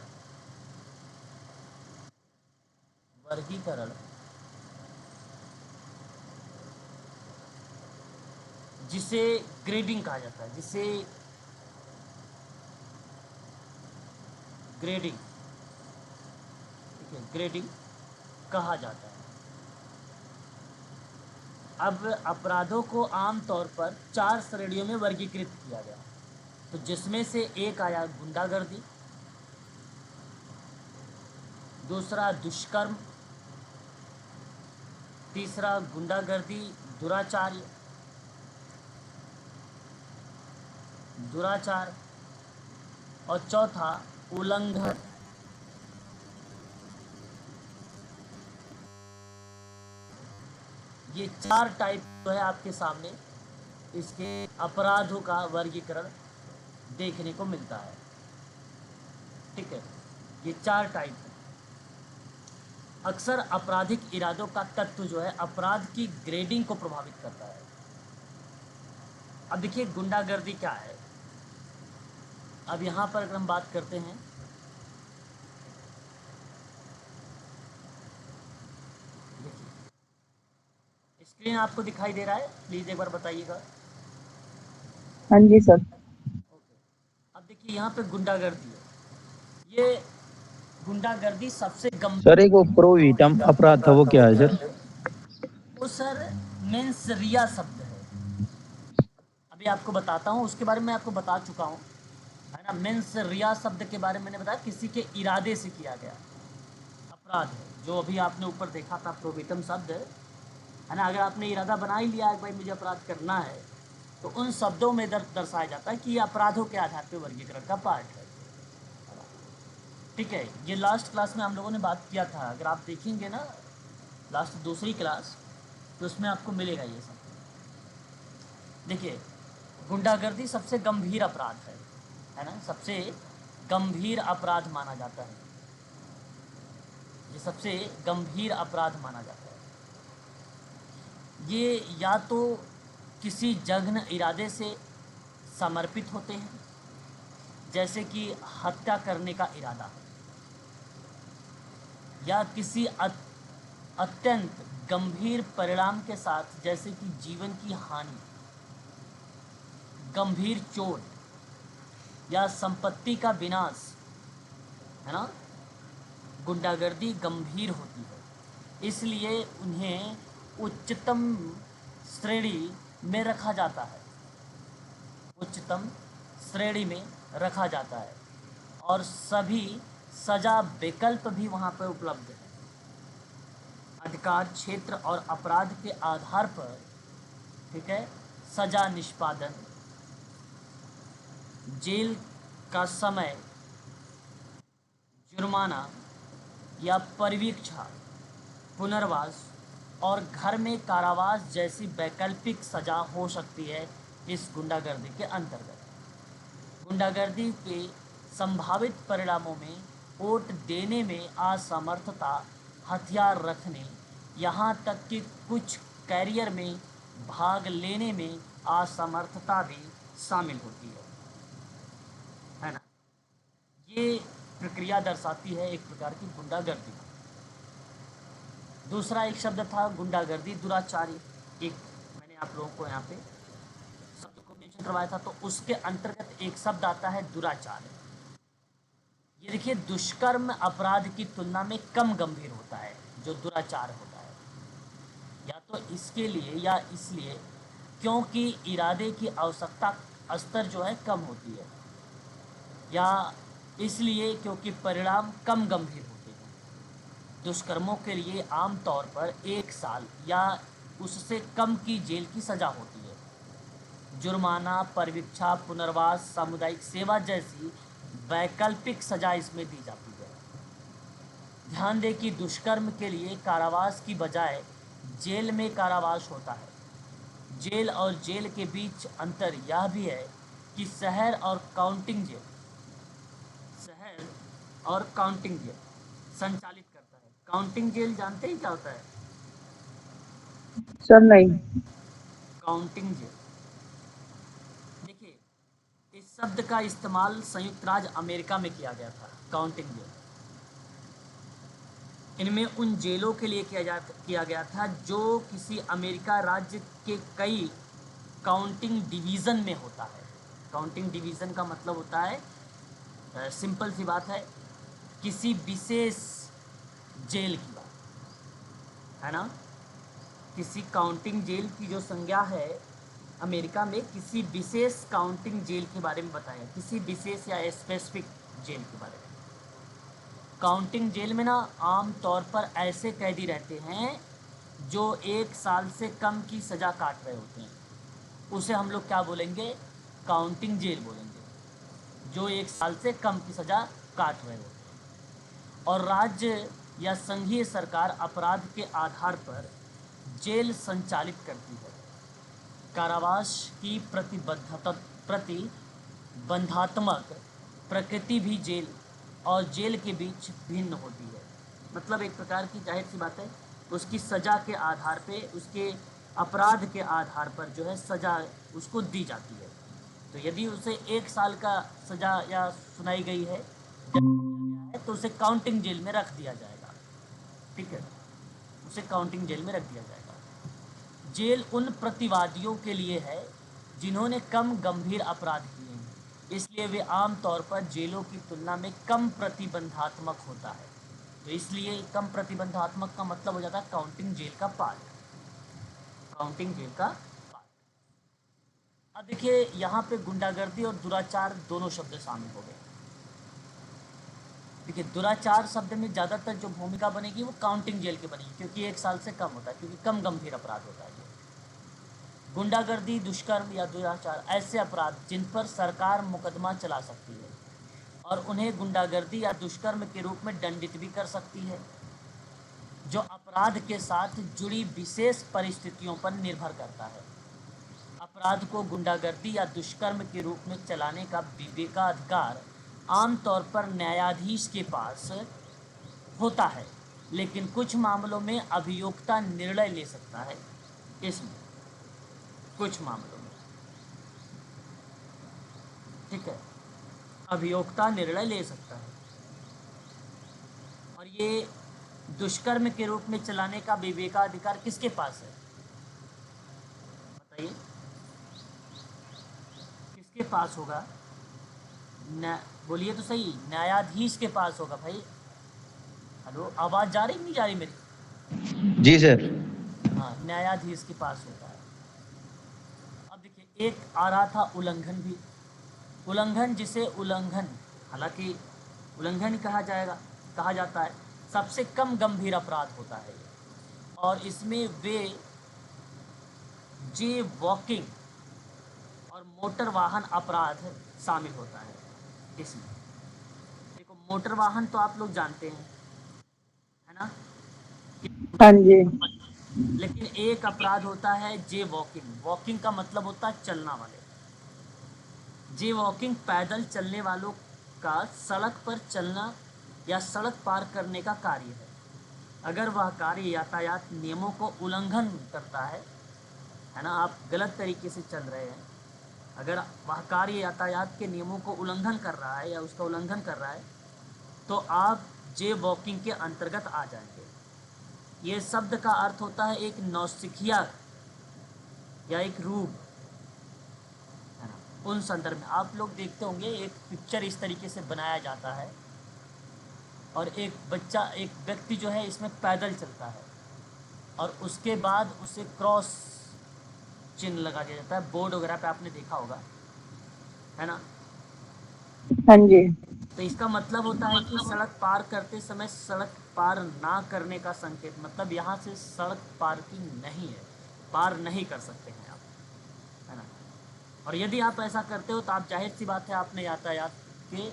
जिसे ग्रेडिंग कहा जाता है, जिसे ग्रेडिंग, ठीक है, ग्रेडिंग कहा जाता है। अब अपराधों को आमतौर पर 4 श्रेणियों में वर्गीकृत किया गया, तो जिसमें से एक आया गुंडागर्दी, दूसरा दुष्कर्म, तीसरा गुंडागर्दी दुराचार और चौथा उल्लंघन। ये 4 टाइप जो है आपके सामने इसके अपराधों का वर्गीकरण देखने को मिलता है। ठीक है, ये 4 टाइप है। अक्सर आपराधिक इरादों का तत्व जो है अपराध की ग्रेडिंग को प्रभावित करता है। अब देखिए गुंडागर्दी क्या है। अब यहाँ पर अगर हम बात करते हैं, देखिए स्क्रीन आपको दिखाई दे रहा है, प्लीज एक बार बताइएगा।
हाँ जी सर।
ओके, अब देखिए यहाँ पे गुंडागर्दी है। ये गुंडागर्दी सबसे गंभीर।
सर एक वो प्रोविटम अपराध था, वो क्या है सर?
वो सर मेंस रिया शब्द है। अभी आपको बताता हूँ, उसके बारे में आपको बता चुका हूँ, है ना। मेंस रिया शब्द के बारे में मैंने बताया, किसी के इरादे से किया गया अपराध है। जो अभी आपने ऊपर देखा था प्रोविटम शब्द, है ना। अगर आपने इरादा बना ही लिया है भाई मुझे अपराध करना है, तो उन शब्दों में दर्शाया जाता है कि ये अपराधों के आधार पर वर्गीकरण का पार्ट है। ठीक है, ये लास्ट क्लास में हम लोगों ने बात किया था। अगर आप देखेंगे ना लास्ट दूसरी क्लास, तो उसमें आपको मिलेगा ये सब। देखिए, गुंडागर्दी सबसे गंभीर अपराध है ना, सबसे गंभीर अपराध माना जाता है। ये सबसे गंभीर अपराध माना जाता है। ये या तो किसी जघन्य इरादे से समर्पित होते हैं, जैसे कि हत्या करने का इरादा, या किसी अत्यंत गंभीर परिणाम के साथ, जैसे कि जीवन की हानि, गंभीर चोट या संपत्ति का विनाश, है ना। गुंडागर्दी गंभीर होती है, इसलिए उन्हें उच्चतम श्रेणी में रखा जाता है, उच्चतम श्रेणी में रखा जाता है। और सभी सजा विकल्प भी वहाँ पर उपलब्ध है। अधिकार क्षेत्र और अपराध के आधार पर, ठीक है, सजा निष्पादन, जेल का समय, जुर्माना या परिवीक्षा, पुनर्वास और घर में कारावास जैसी वैकल्पिक सजा हो सकती है इस गुंडागर्दी के अंतर्गत। गुंडागर्दी के संभावित परिणामों में वोट देने में असमर्थता, हथियार रखने, यहाँ तक कि कुछ कैरियर में भाग लेने में असमर्थता भी शामिल होती है ना। ये प्रक्रिया दर्शाती है एक प्रकार की गुंडागर्दी। दूसरा एक शब्द था गुंडागर्दी दुराचारी, एक मैंने आप लोगों को यहाँ पे शब्द को मेंशन करवाया था, तो उसके अंतर्गत एक शब्द आता है दुराचार। ये देखिए, दुष्कर्म अपराध की तुलना में कम गंभीर होता है जो दुराचार होता है, या तो इसके लिए या इसलिए क्योंकि इरादे की आवश्यकता स्तर जो है कम होती है, या इसलिए क्योंकि परिणाम कम गंभीर होते हैं। दुष्कर्मों के लिए आमतौर पर 1 साल या उससे कम की जेल की सज़ा होती है। जुर्माना, परिवीक्षा, पुनर्वास, सामुदायिक सेवा जैसी वैकल्पिक सज़ा इसमें दी जाती है। ध्यान दें कि दुष्कर्म के लिए कारावास की बजाय जेल में कारावास होता है। जेल और जेल के बीच अंतर यह भी है कि शहर और काउंटिंग जेल संचालित करता है। काउंटिंग जेल जानते हैं क्या होता है?
सर नहीं।
काउंटिंग जेल, देखिए, इस शब्द का इस्तेमाल संयुक्त राज्य अमेरिका में किया गया था। काउंटिंग जेल, इनमें उन जेलों के लिए किया गया था जो किसी अमेरिका राज्य के कई काउंटिंग डिवीज़न में होता है। काउंटिंग डिवीज़न का मतलब होता है, सिंपल सी बात है, किसी विशेष जेल की बात, है ना। किसी काउंटिंग जेल की जो संज्ञा है अमेरिका में, किसी विशेष काउंटिंग जेल के बारे में बताया, किसी विशेष या स्पेसिफिक जेल के बारे में। काउंटिंग जेल में ना आम तौर पर ऐसे कैदी रहते हैं जो 1 साल से कम की सज़ा काट रहे होते हैं, उसे हम लोग क्या बोलेंगे? काउंटिंग जेल बोलेंगे, जो 1 साल से कम की सज़ा काट रहे होते हैं। और राज्य या संघीय सरकार अपराध के आधार पर जेल संचालित करती है। कारावास की प्रतिबंधात्मक प्रकृति भी जेल और जेल के बीच भिन्न होती है। मतलब एक प्रकार की जाहिर सी बात है, उसकी सज़ा के आधार पे, उसके अपराध के आधार पर जो है सज़ा उसको दी जाती है। तो यदि उसे 1 साल का सज़ा या सुनाई गई है तो उसे काउंटिंग जेल में रख दिया जाएगा। ठीक है, उसे काउंटिंग जेल में रख दिया जाएगा। जेल उन प्रतिवादियों के लिए है जिन्होंने कम गंभीर अपराध किए हैं, इसलिए वे आम तौर पर जेलों की तुलना में कम प्रतिबंधात्मक होता है। तो इसलिए कम प्रतिबंधात्मक का मतलब हो जाता है काउंटिंग जेल का पार्ट, काउंटिंग जेल का पार्ट। अब देखिए यहाँ पे गुंडागर्दी और दुराचार दोनों शब्द शामिल हो गए। देखिए दुराचार शब्द में ज़्यादातर जो भूमिका बनेगी वो काउंटिंग जेल की बनेगी, क्योंकि 1 साल से कम होता है, क्योंकि कम गंभीर अपराध होता है ये। गुंडागर्दी, दुष्कर्म या दुराचार ऐसे अपराध जिन पर सरकार मुकदमा चला सकती है और उन्हें गुंडागर्दी या दुष्कर्म के रूप में दंडित भी कर सकती है, जो अपराध के साथ जुड़ी विशेष परिस्थितियों पर निर्भर करता है। अपराध को गुंडागर्दी या दुष्कर्म के रूप में चलाने का विवेकाधिकार आमतौर पर न्यायाधीश के पास होता है, लेकिन कुछ मामलों में अभियोक्ता निर्णय ले सकता है। इसमें कुछ मामलों में, ठीक है, अभियोक्ता निर्णय ले सकता है। और ये दुष्कर्म के रूप में चलाने का विवेकाधिकार किसके पास है बताइए, किसके पास होगा? बोलिए तो सही, न्यायाधीश के पास होगा भाई। हेलो, आवाज़ जा रही नहीं जा रही मेरी?
जी सर।
हाँ, न्यायाधीश के पास होता है। अब देखिए एक आ रहा था उल्लंघन भी। उल्लंघन, जिसे उल्लंघन, हालांकि उल्लंघन कहा जाता है, सबसे कम गंभीर अपराध होता है ये। और इसमें वे जे वॉकिंग और मोटर वाहन अपराध शामिल होता है इसमें। देखो मोटर वाहन तो आप लोग जानते हैं, है ना?
हाँ जी।
लेकिन एक अपराध होता है जे वॉकिंग। वॉकिंग का मतलब होता है चलना वाले। जे वॉकिंग पैदल चलने वालों का सड़क पर चलना या सड़क पार करने का कार्य है। अगर वह कार्य यातायात नियमों को उल्लंघन करता है ना, आप गलत तरीके से चल रहे हैं, अगर वह कार्य यातायात के नियमों को उल्लंघन कर रहा है या उसका उल्लंघन कर रहा है, तो आप जे वॉकिंग के अंतर्गत आ जाएंगे। ये शब्द का अर्थ होता है एक नौसिखिया या एक रूप, है ना। उन संदर्भ में आप लोग देखते होंगे एक पिक्चर इस तरीके से बनाया जाता है और एक बच्चा, एक व्यक्ति जो है इसमें पैदल चलता है और उसके बाद उसे क्रॉस चिन्ह लगा दिया जाता है। बोर्ड वगैरह पे आपने देखा होगा, है ना।
हाँ जी।
तो इसका मतलब होता है कि सड़क पार करते समय सड़क पार ना करने का संकेत, मतलब यहाँ से सड़क पार्किंग नहीं है, पार नहीं कर सकते हैं आप, है ना। और यदि आप ऐसा करते हो तो आप, जाहिर सी बात है, आपने यातायात के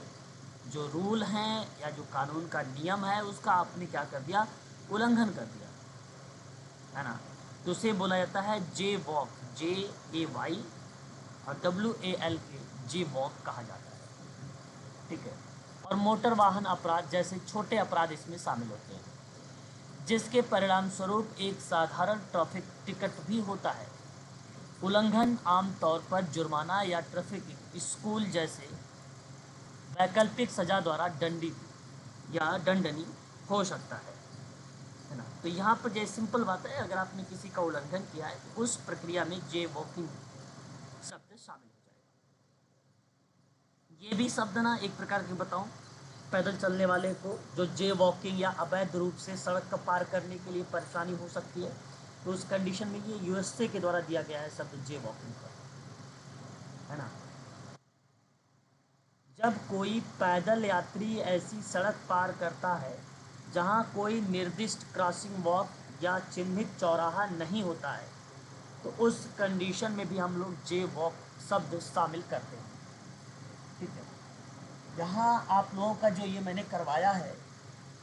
जो रूल हैं या जो कानून का नियम है उसका आपने क्या कर दिया, उल्लंघन कर दिया, है ना। तो उसे बोला जाता है जे वॉक, JAY और WALK, जे वॉक कहा जाता है, ठीक है। और मोटर वाहन अपराध जैसे छोटे अपराध इसमें शामिल होते हैं, जिसके परिणाम स्वरूप एक साधारण ट्रैफिक टिकट भी होता है। उल्लंघन आमतौर पर जुर्माना या ट्रैफिक स्कूल जैसे वैकल्पिक सजा द्वारा दंडित या दंडनीय हो सकता है ना। तो यहाँ पर जो सिंपल बात है, अगर आपने किसी का उल्लंघन किया है तो उस प्रक्रिया में जे वॉकिंग शब्द शामिल हो जाएगा। ये भी शब्द ना एक प्रकार के बताऊं, पैदल चलने वाले को जो जे वॉकिंग या अवैध रूप से सड़क का पार करने के लिए परेशानी हो सकती है, तो उस कंडीशन में ये USA के द्वारा दिया गया है शब्द जे वॉकिंग का, है ना। जब कोई पैदल यात्री ऐसी सड़क पार करता है जहां कोई निर्दिष्ट क्रॉसिंग वॉक या चिन्हित चौराहा नहीं होता है, तो उस कंडीशन में भी हम लोग जे वॉक शब्द शामिल करते हैं, ठीक है। यहाँ आप लोगों का जो ये मैंने करवाया है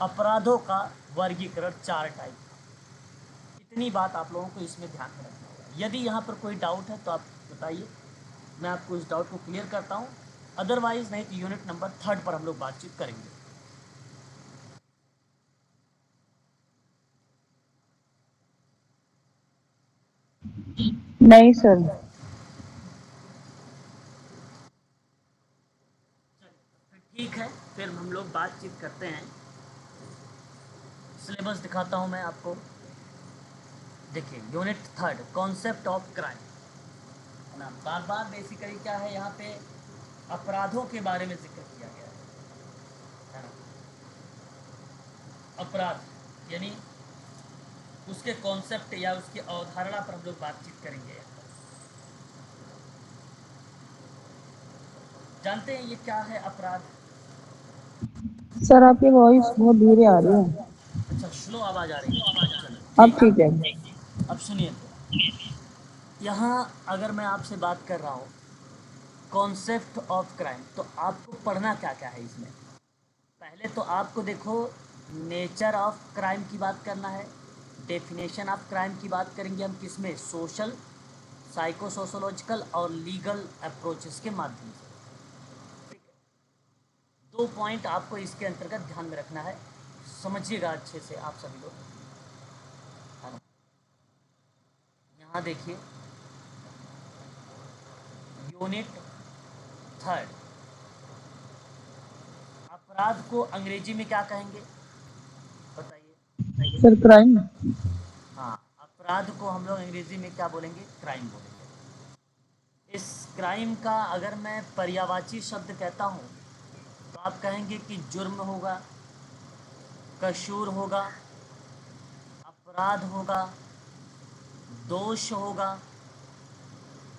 अपराधों का वर्गीकरण 4 टाइप का, इतनी बात आप लोगों को इसमें ध्यान में रखना होगा। यदि यहाँ पर कोई डाउट है तो आप बताइए, मैं आपको इस डाउट को क्लियर करता हूँ। अदरवाइज नहीं तो यूनिट नंबर 3 पर हम लोग बातचीत करेंगे।
नहीं सर।
फिर ठीक है, फिर हम लोग बातचीत करते हैं। सिलेबस दिखाता हूँ मैं आपको। देखिए यूनिट 3 कॉन्सेप्ट ऑफ क्राइम, है ना। बार बार बेसिकली क्या है यहाँ पे, अपराधों के बारे में जिक्र किया गया है ना। अपराध यानी उसके कॉन्सेप्ट या उसकी अवधारणा पर हम लोग बातचीत करेंगे। जानते हैं ये क्या है अपराध?
सर आपकी वॉइस बहुत धीरे आ रही है।
अच्छा, स्लो आवाज आ रही है, चलो
अब
ठीक
ठीक है।
है। अब सुनिए, यहाँ अगर मैं आपसे बात कर रहा हूँ कॉन्सेप्ट ऑफ क्राइम, तो आपको पढ़ना क्या क्या है इसमें। पहले तो आपको देखो नेचर ऑफ क्राइम की बात करना है, डेफिनेशन ऑफ क्राइम की बात करेंगे हम किसमें, सोशल, साइको सोशोलॉजिकल और लीगल अप्रोचेस के माध्यम से। ठीक है, 2 पॉइंट आपको इसके अंतर्गत ध्यान में रखना है, समझिएगा अच्छे से आप सभी लोग, है ना। यहाँ देखिए यूनिट 3, अपराध को अंग्रेजी में क्या कहेंगे बताइए।
Sir crime.
हाँ, अपराध को हम लोग अंग्रेजी में क्या बोलेंगे, क्राइम बोलेंगे। इस क्राइम का अगर मैं पर्यायवाची शब्द कहता हूँ तो आप कहेंगे कि जुर्म होगा, कसूर होगा, अपराध होगा, दोष होगा,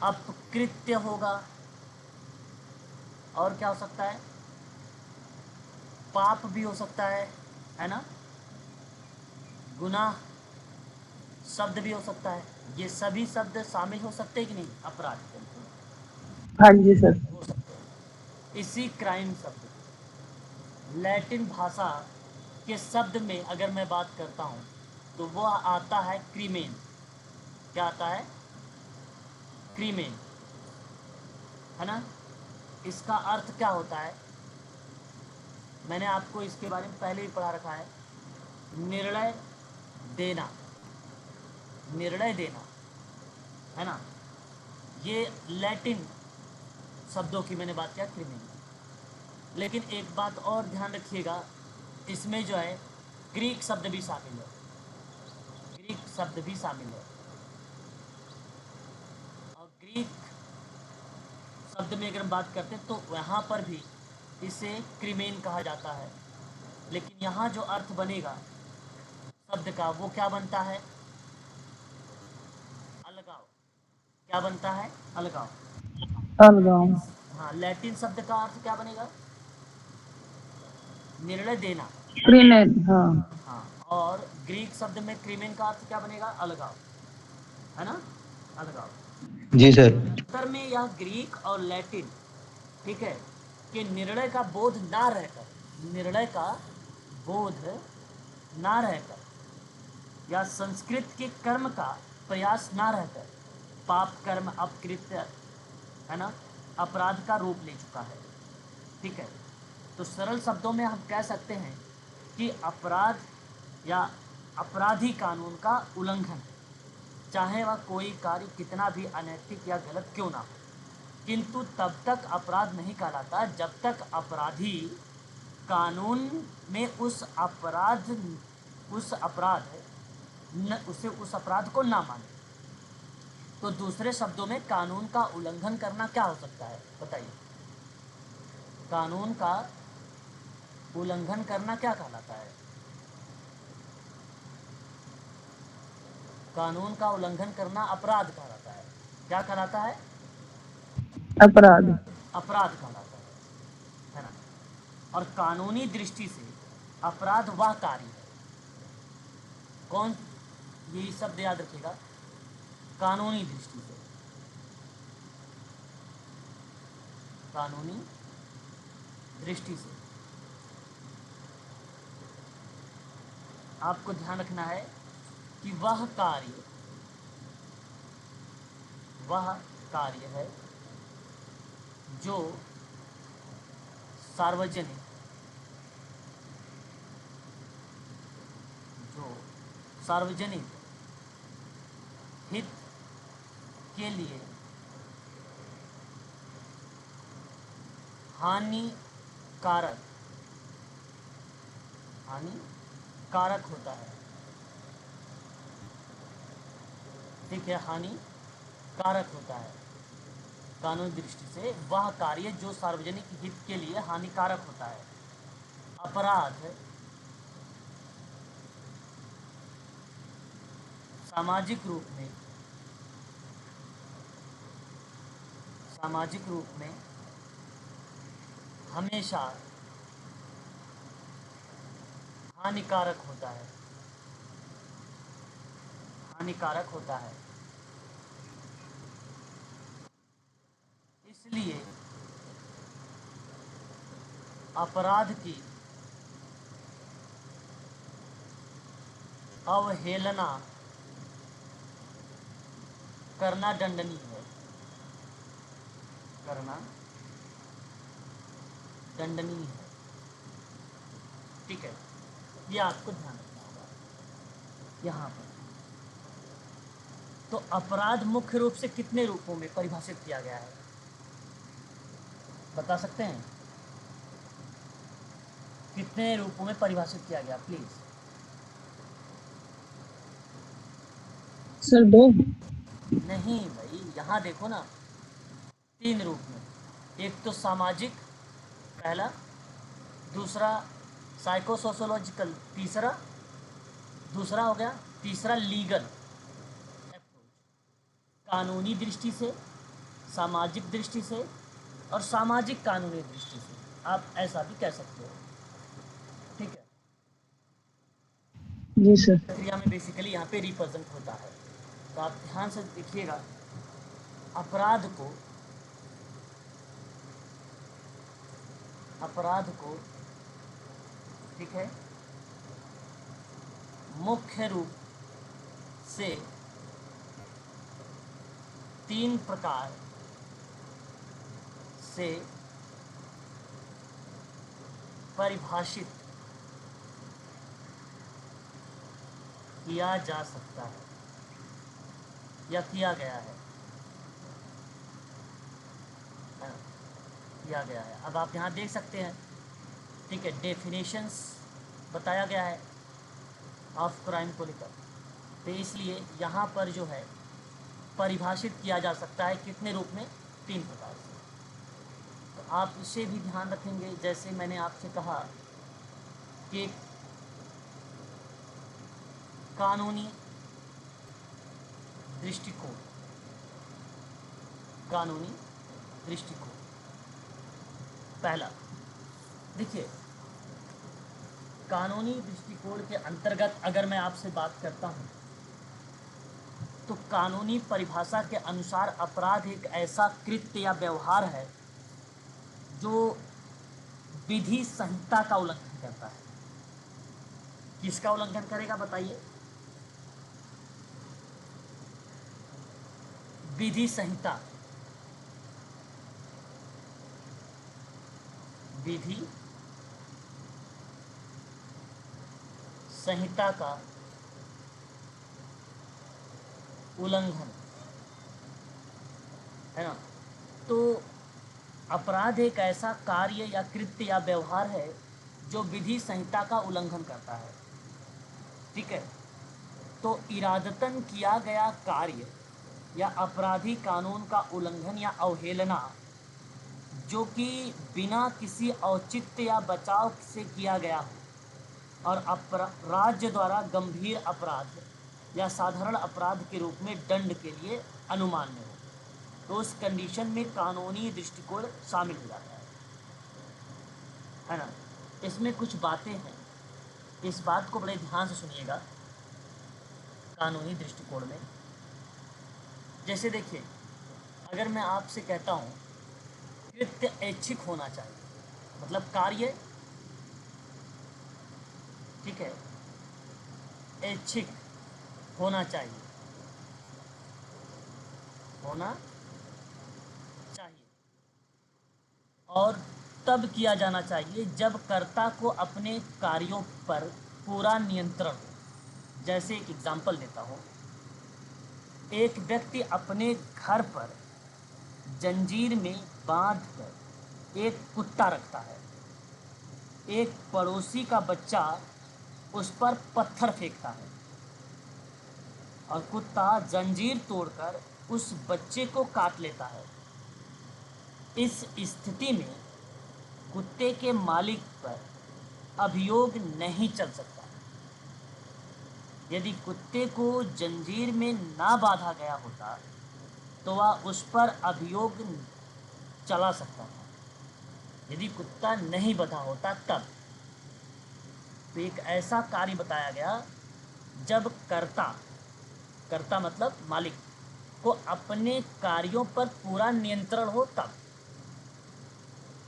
अपकृत्य होगा, और क्या हो सकता है, पाप भी हो सकता है ना, गुनाह शब्द भी हो सकता है। ये सभी शब्द शामिल हो सकते हैं कि नहीं अपराध के अंतर्गत?
हाँ जी सर।
हो सकते हैं। इसी क्राइम शब्द लैटिन भाषा के शब्द में अगर मैं बात करता हूँ तो वो आता है क्रीमेन। क्या आता है, क्रीमेन, है ना। इसका अर्थ क्या होता है, मैंने आपको इसके बारे में पहले ही पढ़ा रखा है, निर्णय देना, निर्णय देना, है ना। ये लैटिन शब्दों की मैंने बात किया क्रीमेन। लेकिन एक बात और ध्यान रखिएगा, इसमें जो है ग्रीक शब्द भी शामिल है, ग्रीक शब्द भी शामिल है। और ग्रीक शब्द में अगर हम बात करते हैं तो यहाँ पर भी इसे क्रीमेन कहा जाता है। लेकिन यहाँ जो अर्थ बनेगा शब्द का वो क्या बनता है, अलगाव। क्या बनता है, अलगाव।
अलगाम।
हाँ, लैटिन शब्द का अर्थ क्या बनेगा, निर्णय देना।
क्रीमेन। हाँ।
हाँ, और ग्रीक शब्द में क्रीमेन का अर्थ क्या बनेगा, अलगाव, है ना, अलगाव।
जी सर।
उत्तर में यह ग्रीक और लैटिन, ठीक है, कि निर्णय का बोध ना रहकर, निर्णय का बोध ना रहकर या संस्कृत के कर्म का प्रयास ना रहकर पाप कर्म अपकृत्य, है ना, अपराध का रूप ले चुका है। ठीक है, तो सरल शब्दों में हम कह सकते हैं कि अपराध या अपराधी कानून का उल्लंघन है, चाहे वह कोई कार्य कितना भी अनैतिक या गलत क्यों ना हो। किंतु तब तक अपराध नहीं कहलाता जब तक अपराधी कानून में उस अपराध को ना माने। तो दूसरे शब्दों में कानून का उल्लंघन करना क्या हो सकता है बताइए, कानून का उल्लंघन करना क्या कहलाता है, कानून का उल्लंघन करना अपराध कहलाता है। क्या कहलाता है,
अपराध।
अपराध कहलाता है ना। और कानूनी दृष्टि से अपराध वह कार्य है, कौन, यही शब्द याद रखिएगा, कानूनी दृष्टि से, कानूनी दृष्टि से आपको ध्यान रखना है कि वह कार्य है जो सार्वजनिक, जो सार्वजनिक हित के लिए हानिकारक हानिकारक होता है। ठीक है, हानिकारक होता है। कानूनी दृष्टि से वह कार्य जो सार्वजनिक हित के लिए हानिकारक होता है। अपराध सामाजिक रूप में हमेशा हानिकारक होता है। इसलिए अपराध की अवहेलना करना दंडनीय है। ठीक है, ये आपको ध्यान रखना होगा यहाँ पर। तो अपराध मुख्य रूप से कितने रूपों में परिभाषित किया गया है, बता सकते हैं? कितने रूपों में परिभाषित किया गया प्लीज?
सर 2।
नहीं भाई, यहाँ देखो ना, 3 रूप में। एक तो सामाजिक, पहला, दूसरा साइको सोशोलॉजिकल, दूसरा हो गया, तीसरा लीगल अप्रोच, कानूनी दृष्टि से, सामाजिक दृष्टि से और सामाजिक कानूनी दृष्टि से, आप ऐसा भी कह सकते हो। ठीक है,
जी सर।
प्रक्रिया में बेसिकली यहाँ पे रिप्रेजेंट होता है। तो आप ध्यान से देखिएगा, अपराध को ठीक है, मुख्य रूप से 3 प्रकार से परिभाषित किया जा सकता है या किया गया है। अब आप यहाँ देख सकते हैं, ठीक है, डेफिनेशंस बताया गया है ऑफ क्राइम को लेकर। तो इसलिए यहाँ पर जो है परिभाषित किया जा सकता है कितने रूप में, 3 प्रकार से। तो आप इसे भी ध्यान रखेंगे, जैसे मैंने आपसे कहा कि कानूनी दृष्टिकोण पहला, देखिए, कानूनी दृष्टिकोण के अंतर्गत अगर मैं आपसे बात करता हूँ तो कानूनी परिभाषा के अनुसार अपराध एक ऐसा कृत्य या व्यवहार है जो विधि संहिता का उल्लंघन करता है। किसका उल्लंघन करेगा बताइए? विधि संहिता का उल्लंघन है ना। तो अपराध एक ऐसा कार्य या कृत्य या व्यवहार है जो विधि संहिता का उल्लंघन करता है। ठीक है, तो इरादतन किया गया कार्य या अपराधी कानून का उल्लंघन या अवहेलना जो कि बिना किसी औचित्य या बचाव से किया गया हो और राज्य द्वारा गंभीर अपराध या साधारण अपराध के रूप में दंड के लिए अनुमान्य हो, तो उस कंडीशन में कानूनी दृष्टिकोण शामिल हो जाता है ना। इसमें कुछ बातें हैं, इस बात को बड़े ध्यान से सुनिएगा। कानूनी दृष्टिकोण में जैसे देखिए, अगर मैं आपसे कहता हूँ कृत्य ऐच्छिक होना चाहिए, मतलब कार्य, ठीक है, ऐच्छिक होना चाहिए और तब किया जाना चाहिए जब कर्ता को अपने कार्यों पर पूरा नियंत्रण हो। जैसे एक एग्जांपल देता हूँ, एक व्यक्ति अपने घर पर जंजीर में बांधकर एक कुत्ता रखता है। एक पड़ोसी का बच्चा उस पर पत्थर फेंकता है और कुत्ता जंजीर तोड़कर उस बच्चे को काट लेता है। इस स्थिति में कुत्ते के मालिक पर अभियोग नहीं चल सकता। यदि कुत्ते को जंजीर में ना बांधा गया होता तो वह उस पर अभियोग चला सकता था। यदि कुत्ता नहीं बंधा होता तब। तो एक ऐसा कार्य बताया गया जब कर्ता मतलब मालिक को अपने कार्यों पर पूरा नियंत्रण हो तब।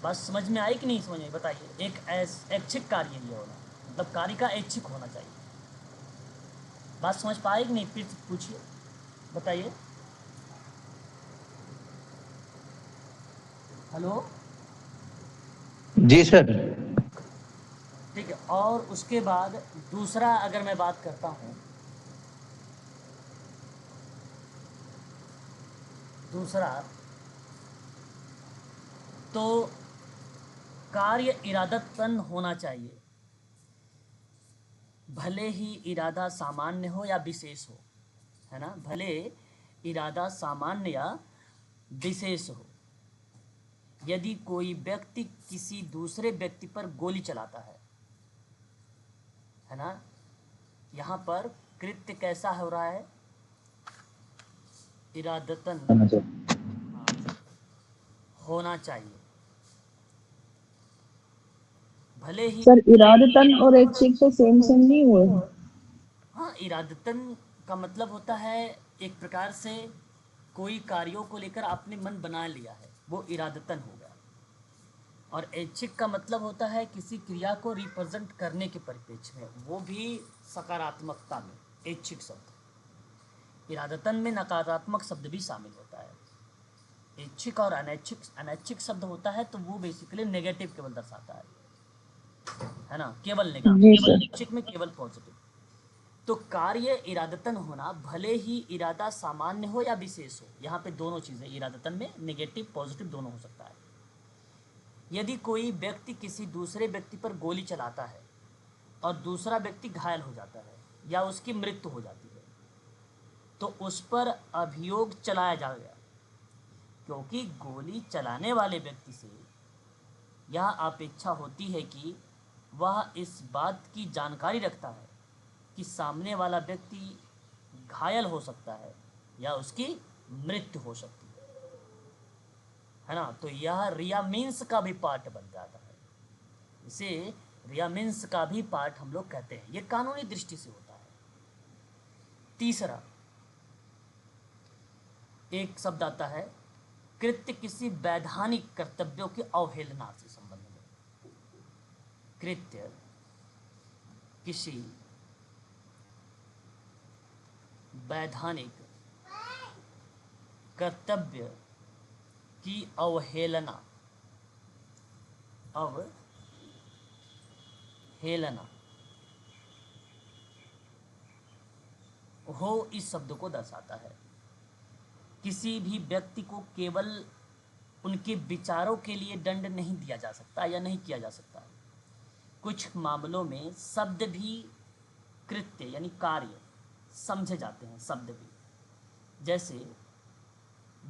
बस समझ में आई कि नहीं समझ में, बताइए। एक ऐच्छिक कार्य ये होना, मतलब कार्य का ऐच्छिक होना चाहिए। बात समझ पाए कि नहीं, फिर पूछिए, बताइए। हेलो।
जी सर।
ठीक है। और उसके बाद दूसरा अगर मैं बात करता हूँ, दूसरा तो कार्य इरादतन होना चाहिए, भले ही इरादा सामान्य हो या विशेष हो, है ना। भले इरादा सामान्य या विशेष हो। यदि कोई व्यक्ति किसी दूसरे व्यक्ति पर गोली चलाता है ना, यहाँ पर कृत्य कैसा हो रहा है, इरादतन
हाँ सर।
होना चाहिए। भले ही
सर इरादतन और ऐच्छिक तो सेम सेम नहीं हुए?
हाँ, इरादतन का मतलब होता है एक प्रकार से कोई कार्यों को लेकर आपने मन बना लिया है, वो इरादतन हो गया। और ऐच्छिक का मतलब होता है किसी क्रिया को रिप्रेजेंट करने के परिप्रेक्ष्य में, वो भी सकारात्मकता में, ऐच्छिक शब्द। इरादतन में नकारात्मक शब्द भी शामिल होता है। ऐच्छिक और अनैच्छिक शब्द होता है तो वो बेसिकली नेगेटिव केवल दर्शाता है ना, केवल
जी
नेगेटिव।
सर।
ऐच्छिक में केवल पॉजिटिव। तो कार्य इरादतन होना, भले ही इरादा सामान्य हो या विशेष हो, यहाँ पे दोनों चीज़ें इरादतन में नेगेटिव पॉजिटिव दोनों हो सकता है। यदि कोई व्यक्ति किसी दूसरे व्यक्ति पर गोली चलाता है और दूसरा व्यक्ति घायल हो जाता है या उसकी मृत्यु हो जाती है तो उस पर अभियोग चलाया जाएगा, क्योंकि गोली चलाने वाले व्यक्ति से यह अपेक्षा होती है कि वह इस बात की जानकारी रखता है कि सामने वाला व्यक्ति घायल हो सकता है या उसकी मृत्यु हो सकती है ना। तो यह रिया मीन्स का भी पार्ट बन जाता है। इसे रिया मीन्स का भी पार्ट हम लोग कहते हैं। ये कानूनी दृष्टि से होता है। तीसरा एक शब्द आता है कृत्य किसी वैधानिक कर्तव्यों की अवहेलना से संबंध में। कृत्य किसी वैधानिक कर्तव्य की अवहेलना हो, इस शब्द को दर्शाता है। किसी भी व्यक्ति को केवल उनके विचारों के लिए दंड नहीं दिया जा सकता या नहीं किया जा सकता। कुछ मामलों में शब्द भी कृत्य यानी कार्य समझे जाते हैं, शब्द भी। जैसे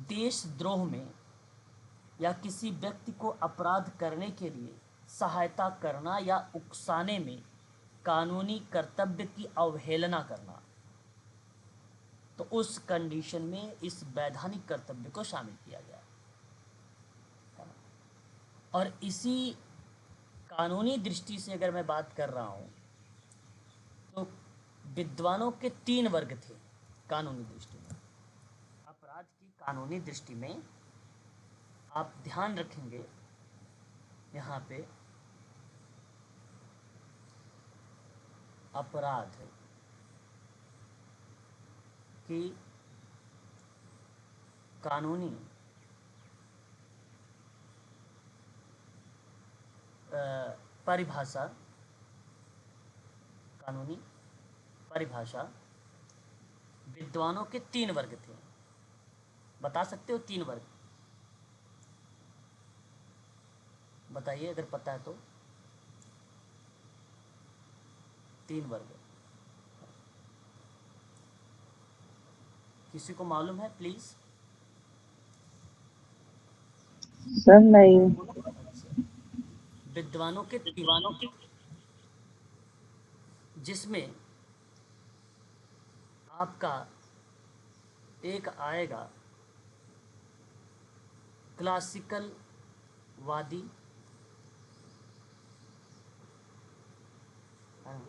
देशद्रोह में या किसी व्यक्ति को अपराध करने के लिए सहायता करना या उकसाने में कानूनी कर्तव्य की अवहेलना करना, तो उस कंडीशन में इस वैधानिक कर्तव्य को शामिल किया गया। और इसी कानूनी दृष्टि से अगर मैं बात कर रहा हूँ तो विद्वानों के 3 वर्ग थे कानूनी दृष्टि में। अपराध की कानूनी दृष्टि में आप ध्यान रखेंगे यहाँ पे अपराध की कानूनी परिभाषा, कानूनी परिभाषा विद्वानों के 3 वर्ग थे। बता सकते हो 3 वर्ग? बताइए अगर पता है तो। 3 वर्ग किसी को मालूम है प्लीज?
सर नहीं।
अच्छा, विद्वानों के जिसमें आपका एक आएगा क्लासिकल वादी, हाँ,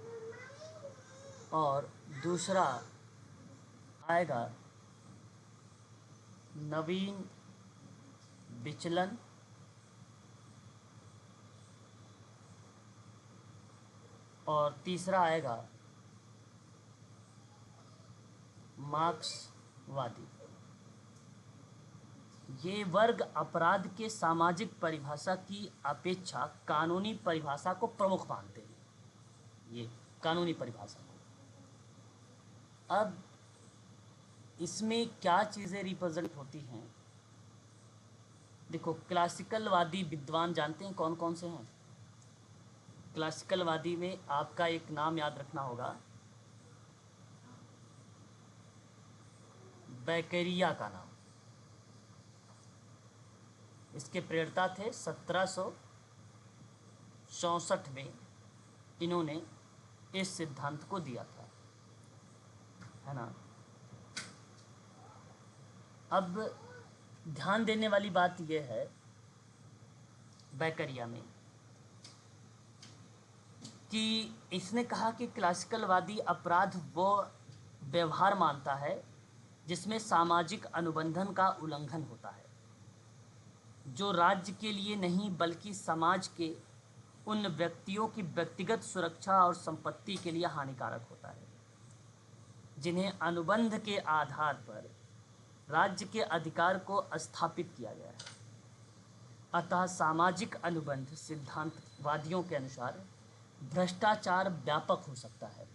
और दूसरा आएगा नवीन विचलन, और तीसरा आएगा मार्क्सवादी। ये वर्ग अपराध के सामाजिक परिभाषा की अपेक्षा कानूनी परिभाषा को प्रमुख मानते हैं। ये कानूनी परिभाषा को, अब इसमें क्या चीज़ें रिप्रेजेंट होती हैं? देखो, क्लासिकल वादी विद्वान जानते हैं कौन कौन से हैं? क्लासिकल वादी में आपका एक नाम याद रखना होगा, बैकरिया का नाम। इसके प्रेरणा थे 1764 में इन्होंने इस सिद्धांत को दिया था, है ना। अब ध्यान देने वाली बात यह है बैकरिया में कि इसने कहा कि क्लासिकलवादी अपराध वो व्यवहार मानता है जिसमें सामाजिक अनुबंधन का उल्लंघन होता है, जो राज्य के लिए नहीं बल्कि समाज के उन व्यक्तियों की व्यक्तिगत सुरक्षा और संपत्ति के लिए हानिकारक होता है, जिन्हें अनुबंध के आधार पर राज्य के अधिकार को स्थापित किया गया है। अतः सामाजिक अनुबंध सिद्धांतवादियों के अनुसार भ्रष्टाचार व्यापक हो सकता है।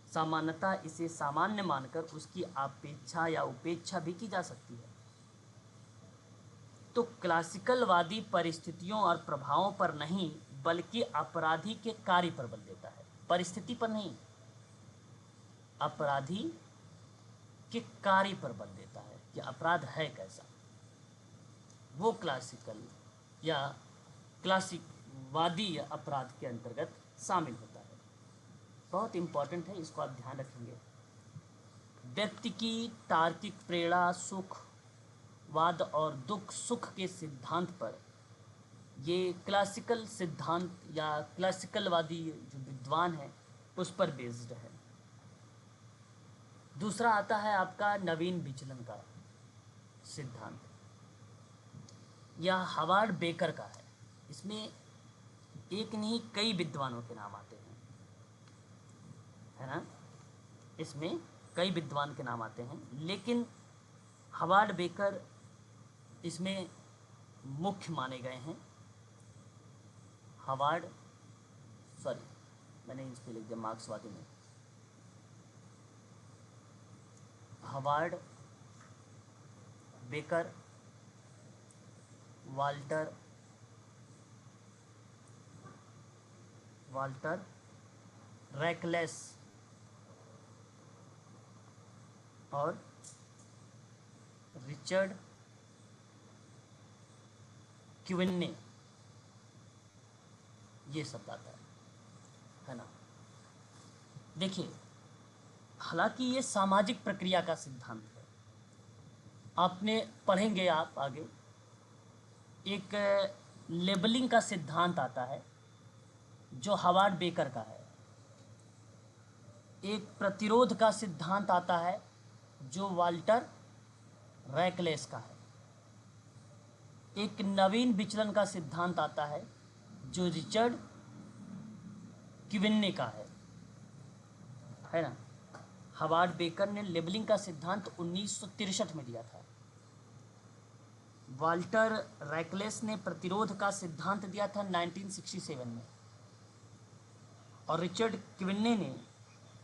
सामान्यतः इसे सामान्य मानकर उसकी अपेक्षा या उपेक्षा भी की जा सकती है। तो क्लासिकलवादी परिस्थितियों और प्रभावों पर नहीं बल्कि अपराधी के कार्य पर बल देता है, परिस्थिति पर नहीं, अपराधी के कार्य पर बल देता है कि अपराध है कैसा। वो क्लासिकल या क्लासिकवादी अपराध के अंतर्गत शामिल होता है। बहुत इंपॉर्टेंट है, इसको आप ध्यान रखेंगे। व्यक्ति की तार्किक प्रेरणा, सुख वाद और दुख सुख के सिद्धांत पर ये क्लासिकल सिद्धांत या क्लासिकलवादी जो विद्वान है उस पर बेस्ड है। दूसरा आता है आपका नवीन विचलन का सिद्धांत, या हावर्ड बेकर का है। इसमें एक नहीं कई विद्वानों के नाम आते हैं, है ना। इसमें कई विद्वान के नाम आते हैं, लेकिन हावर्ड बेकर इसमें मुख्य माने गए हैं। मैंने इस पे लिख दिया मार्क्सवादी में। हावर्ड बेकर, वाल्टर रैकलेस और रिचर्ड क्विन्ने, ये सब आता है ना। देखिए, हालांकि ये सामाजिक प्रक्रिया का सिद्धांत है, आपने पढ़ेंगे आप आगे। एक लेबलिंग का सिद्धांत आता है जो हावर्ड बेकर का है। एक प्रतिरोध का सिद्धांत आता है जो वाल्टर रैकलेस का है। एक नवीन विचलन का सिद्धांत आता है जो रिचर्ड क्विन्ने का है ना। हावर्ड बेकर ने लेबलिंग का सिद्धांत 1963 में दिया था। वाल्टर रैकलेस ने प्रतिरोध का सिद्धांत दिया था 1967 में, और रिचर्ड क्विन्ने ने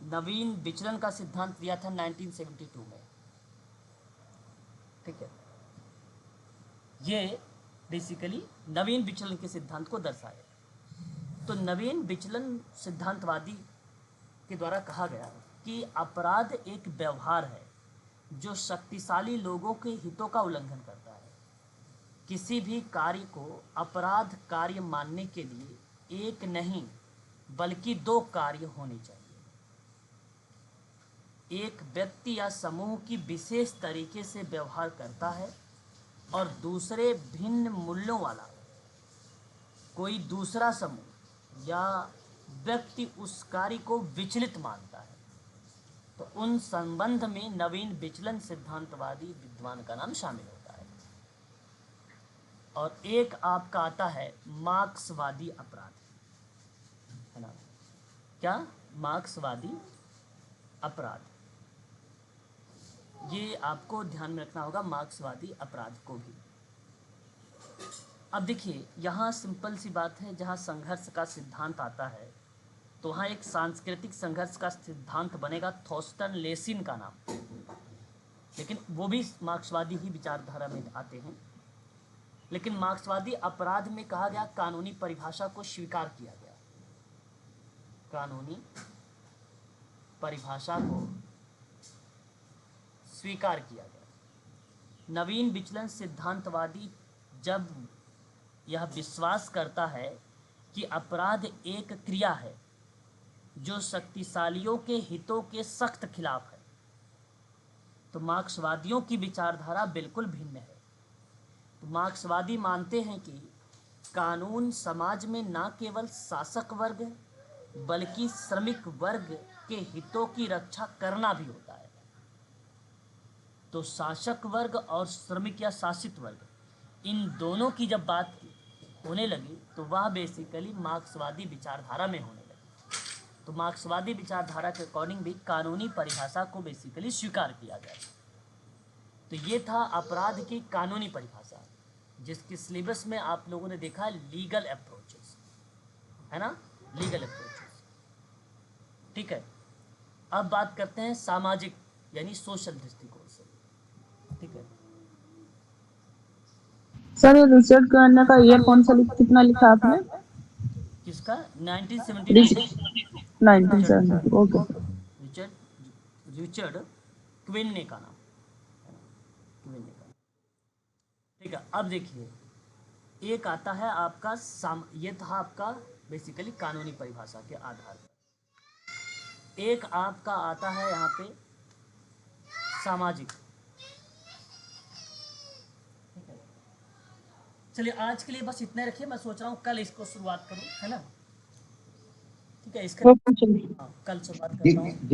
नवीन विचलन का सिद्धांत दिया था 1972 में। ठीक है, ये बेसिकली नवीन विचलन के सिद्धांत को दर्शाए। तो नवीन विचलन सिद्धांतवादी के द्वारा कहा गया कि अपराध एक व्यवहार है जो शक्तिशाली लोगों के हितों का उल्लंघन करता है। किसी भी कार्य को अपराध कार्य मानने के लिए एक नहीं बल्कि दो कार्य होने चाहिए। एक व्यक्ति या समूह की विशेष तरीके से व्यवहार करता है और दूसरे भिन्न मूल्यों वाला कोई दूसरा समूह या व्यक्ति उस कार्य को विचलित मानता है, तो उन संबंध में नवीन विचलन सिद्धांतवादी विद्वान का नाम शामिल होता है। और एक आपका आता है मार्क्सवादी अपराध, है ना? क्या? मार्क्सवादी अपराध। ये आपको ध्यान में रखना होगा, मार्क्सवादी अपराध को भी। अब देखिए, यहाँ सिंपल सी बात है, जहाँ संघर्ष का सिद्धांत आता है तो वहाँ एक सांस्कृतिक संघर्ष का सिद्धांत बनेगा थॉर्स्टन लेसिन का नाम, लेकिन वो भी मार्क्सवादी ही विचारधारा में आते हैं। लेकिन मार्क्सवादी अपराध में कहा गया कानूनी परिभाषा को स्वीकार किया गया, कानूनी परिभाषा को स्वीकार किया गया। नवीन विचलन सिद्धांतवादी जब यह विश्वास करता है कि अपराध एक क्रिया है जो शक्तिशालियों के हितों के सख्त खिलाफ है, तो मार्क्सवादियों की विचारधारा बिल्कुल भिन्न है। तो मार्क्सवादी मानते हैं कि कानून समाज में न केवल शासक वर्ग बल्कि श्रमिक वर्ग के हितों की रक्षा करना भी होता है। तो शासक वर्ग और श्रमिक या शासित वर्ग, इन दोनों की जब बात होने लगी तो वह बेसिकली मार्क्सवादी विचारधारा में होने लगी। तो मार्क्सवादी विचारधारा के अकॉर्डिंग भी कानूनी परिभाषा को बेसिकली स्वीकार किया गया। तो ये था अपराध की कानूनी परिभाषा, जिसके सिलेबस में आप लोगों ने देखा लीगल अप्रोचेस, है ना? लीगल अप्रोचेस, ठीक है। अब बात करते हैं सामाजिक यानी सोशल दृष्टिकोण से, ठीक है।
सर, ये रिचर्ड करने का ईयर कौन सा कितना लिखा आपने?
किसका? 1979।
1970। ओके।
रिचर्ड क्विन्ने का नाम, क्विन्ने का, ठीक है। अब देखिए, एक आता है आपका ये था आपका बेसिकली कानूनी परिभाषा के आधार पर। एक आपका आता है यहाँ पे सामाजिक। चलिए आज के लिए बस इतना रखिए, मैं सोच रहा हूँ कल इसको शुरुआत करूँ, है ना? ठीक है, इसका कल शुरुआत करता हूँ।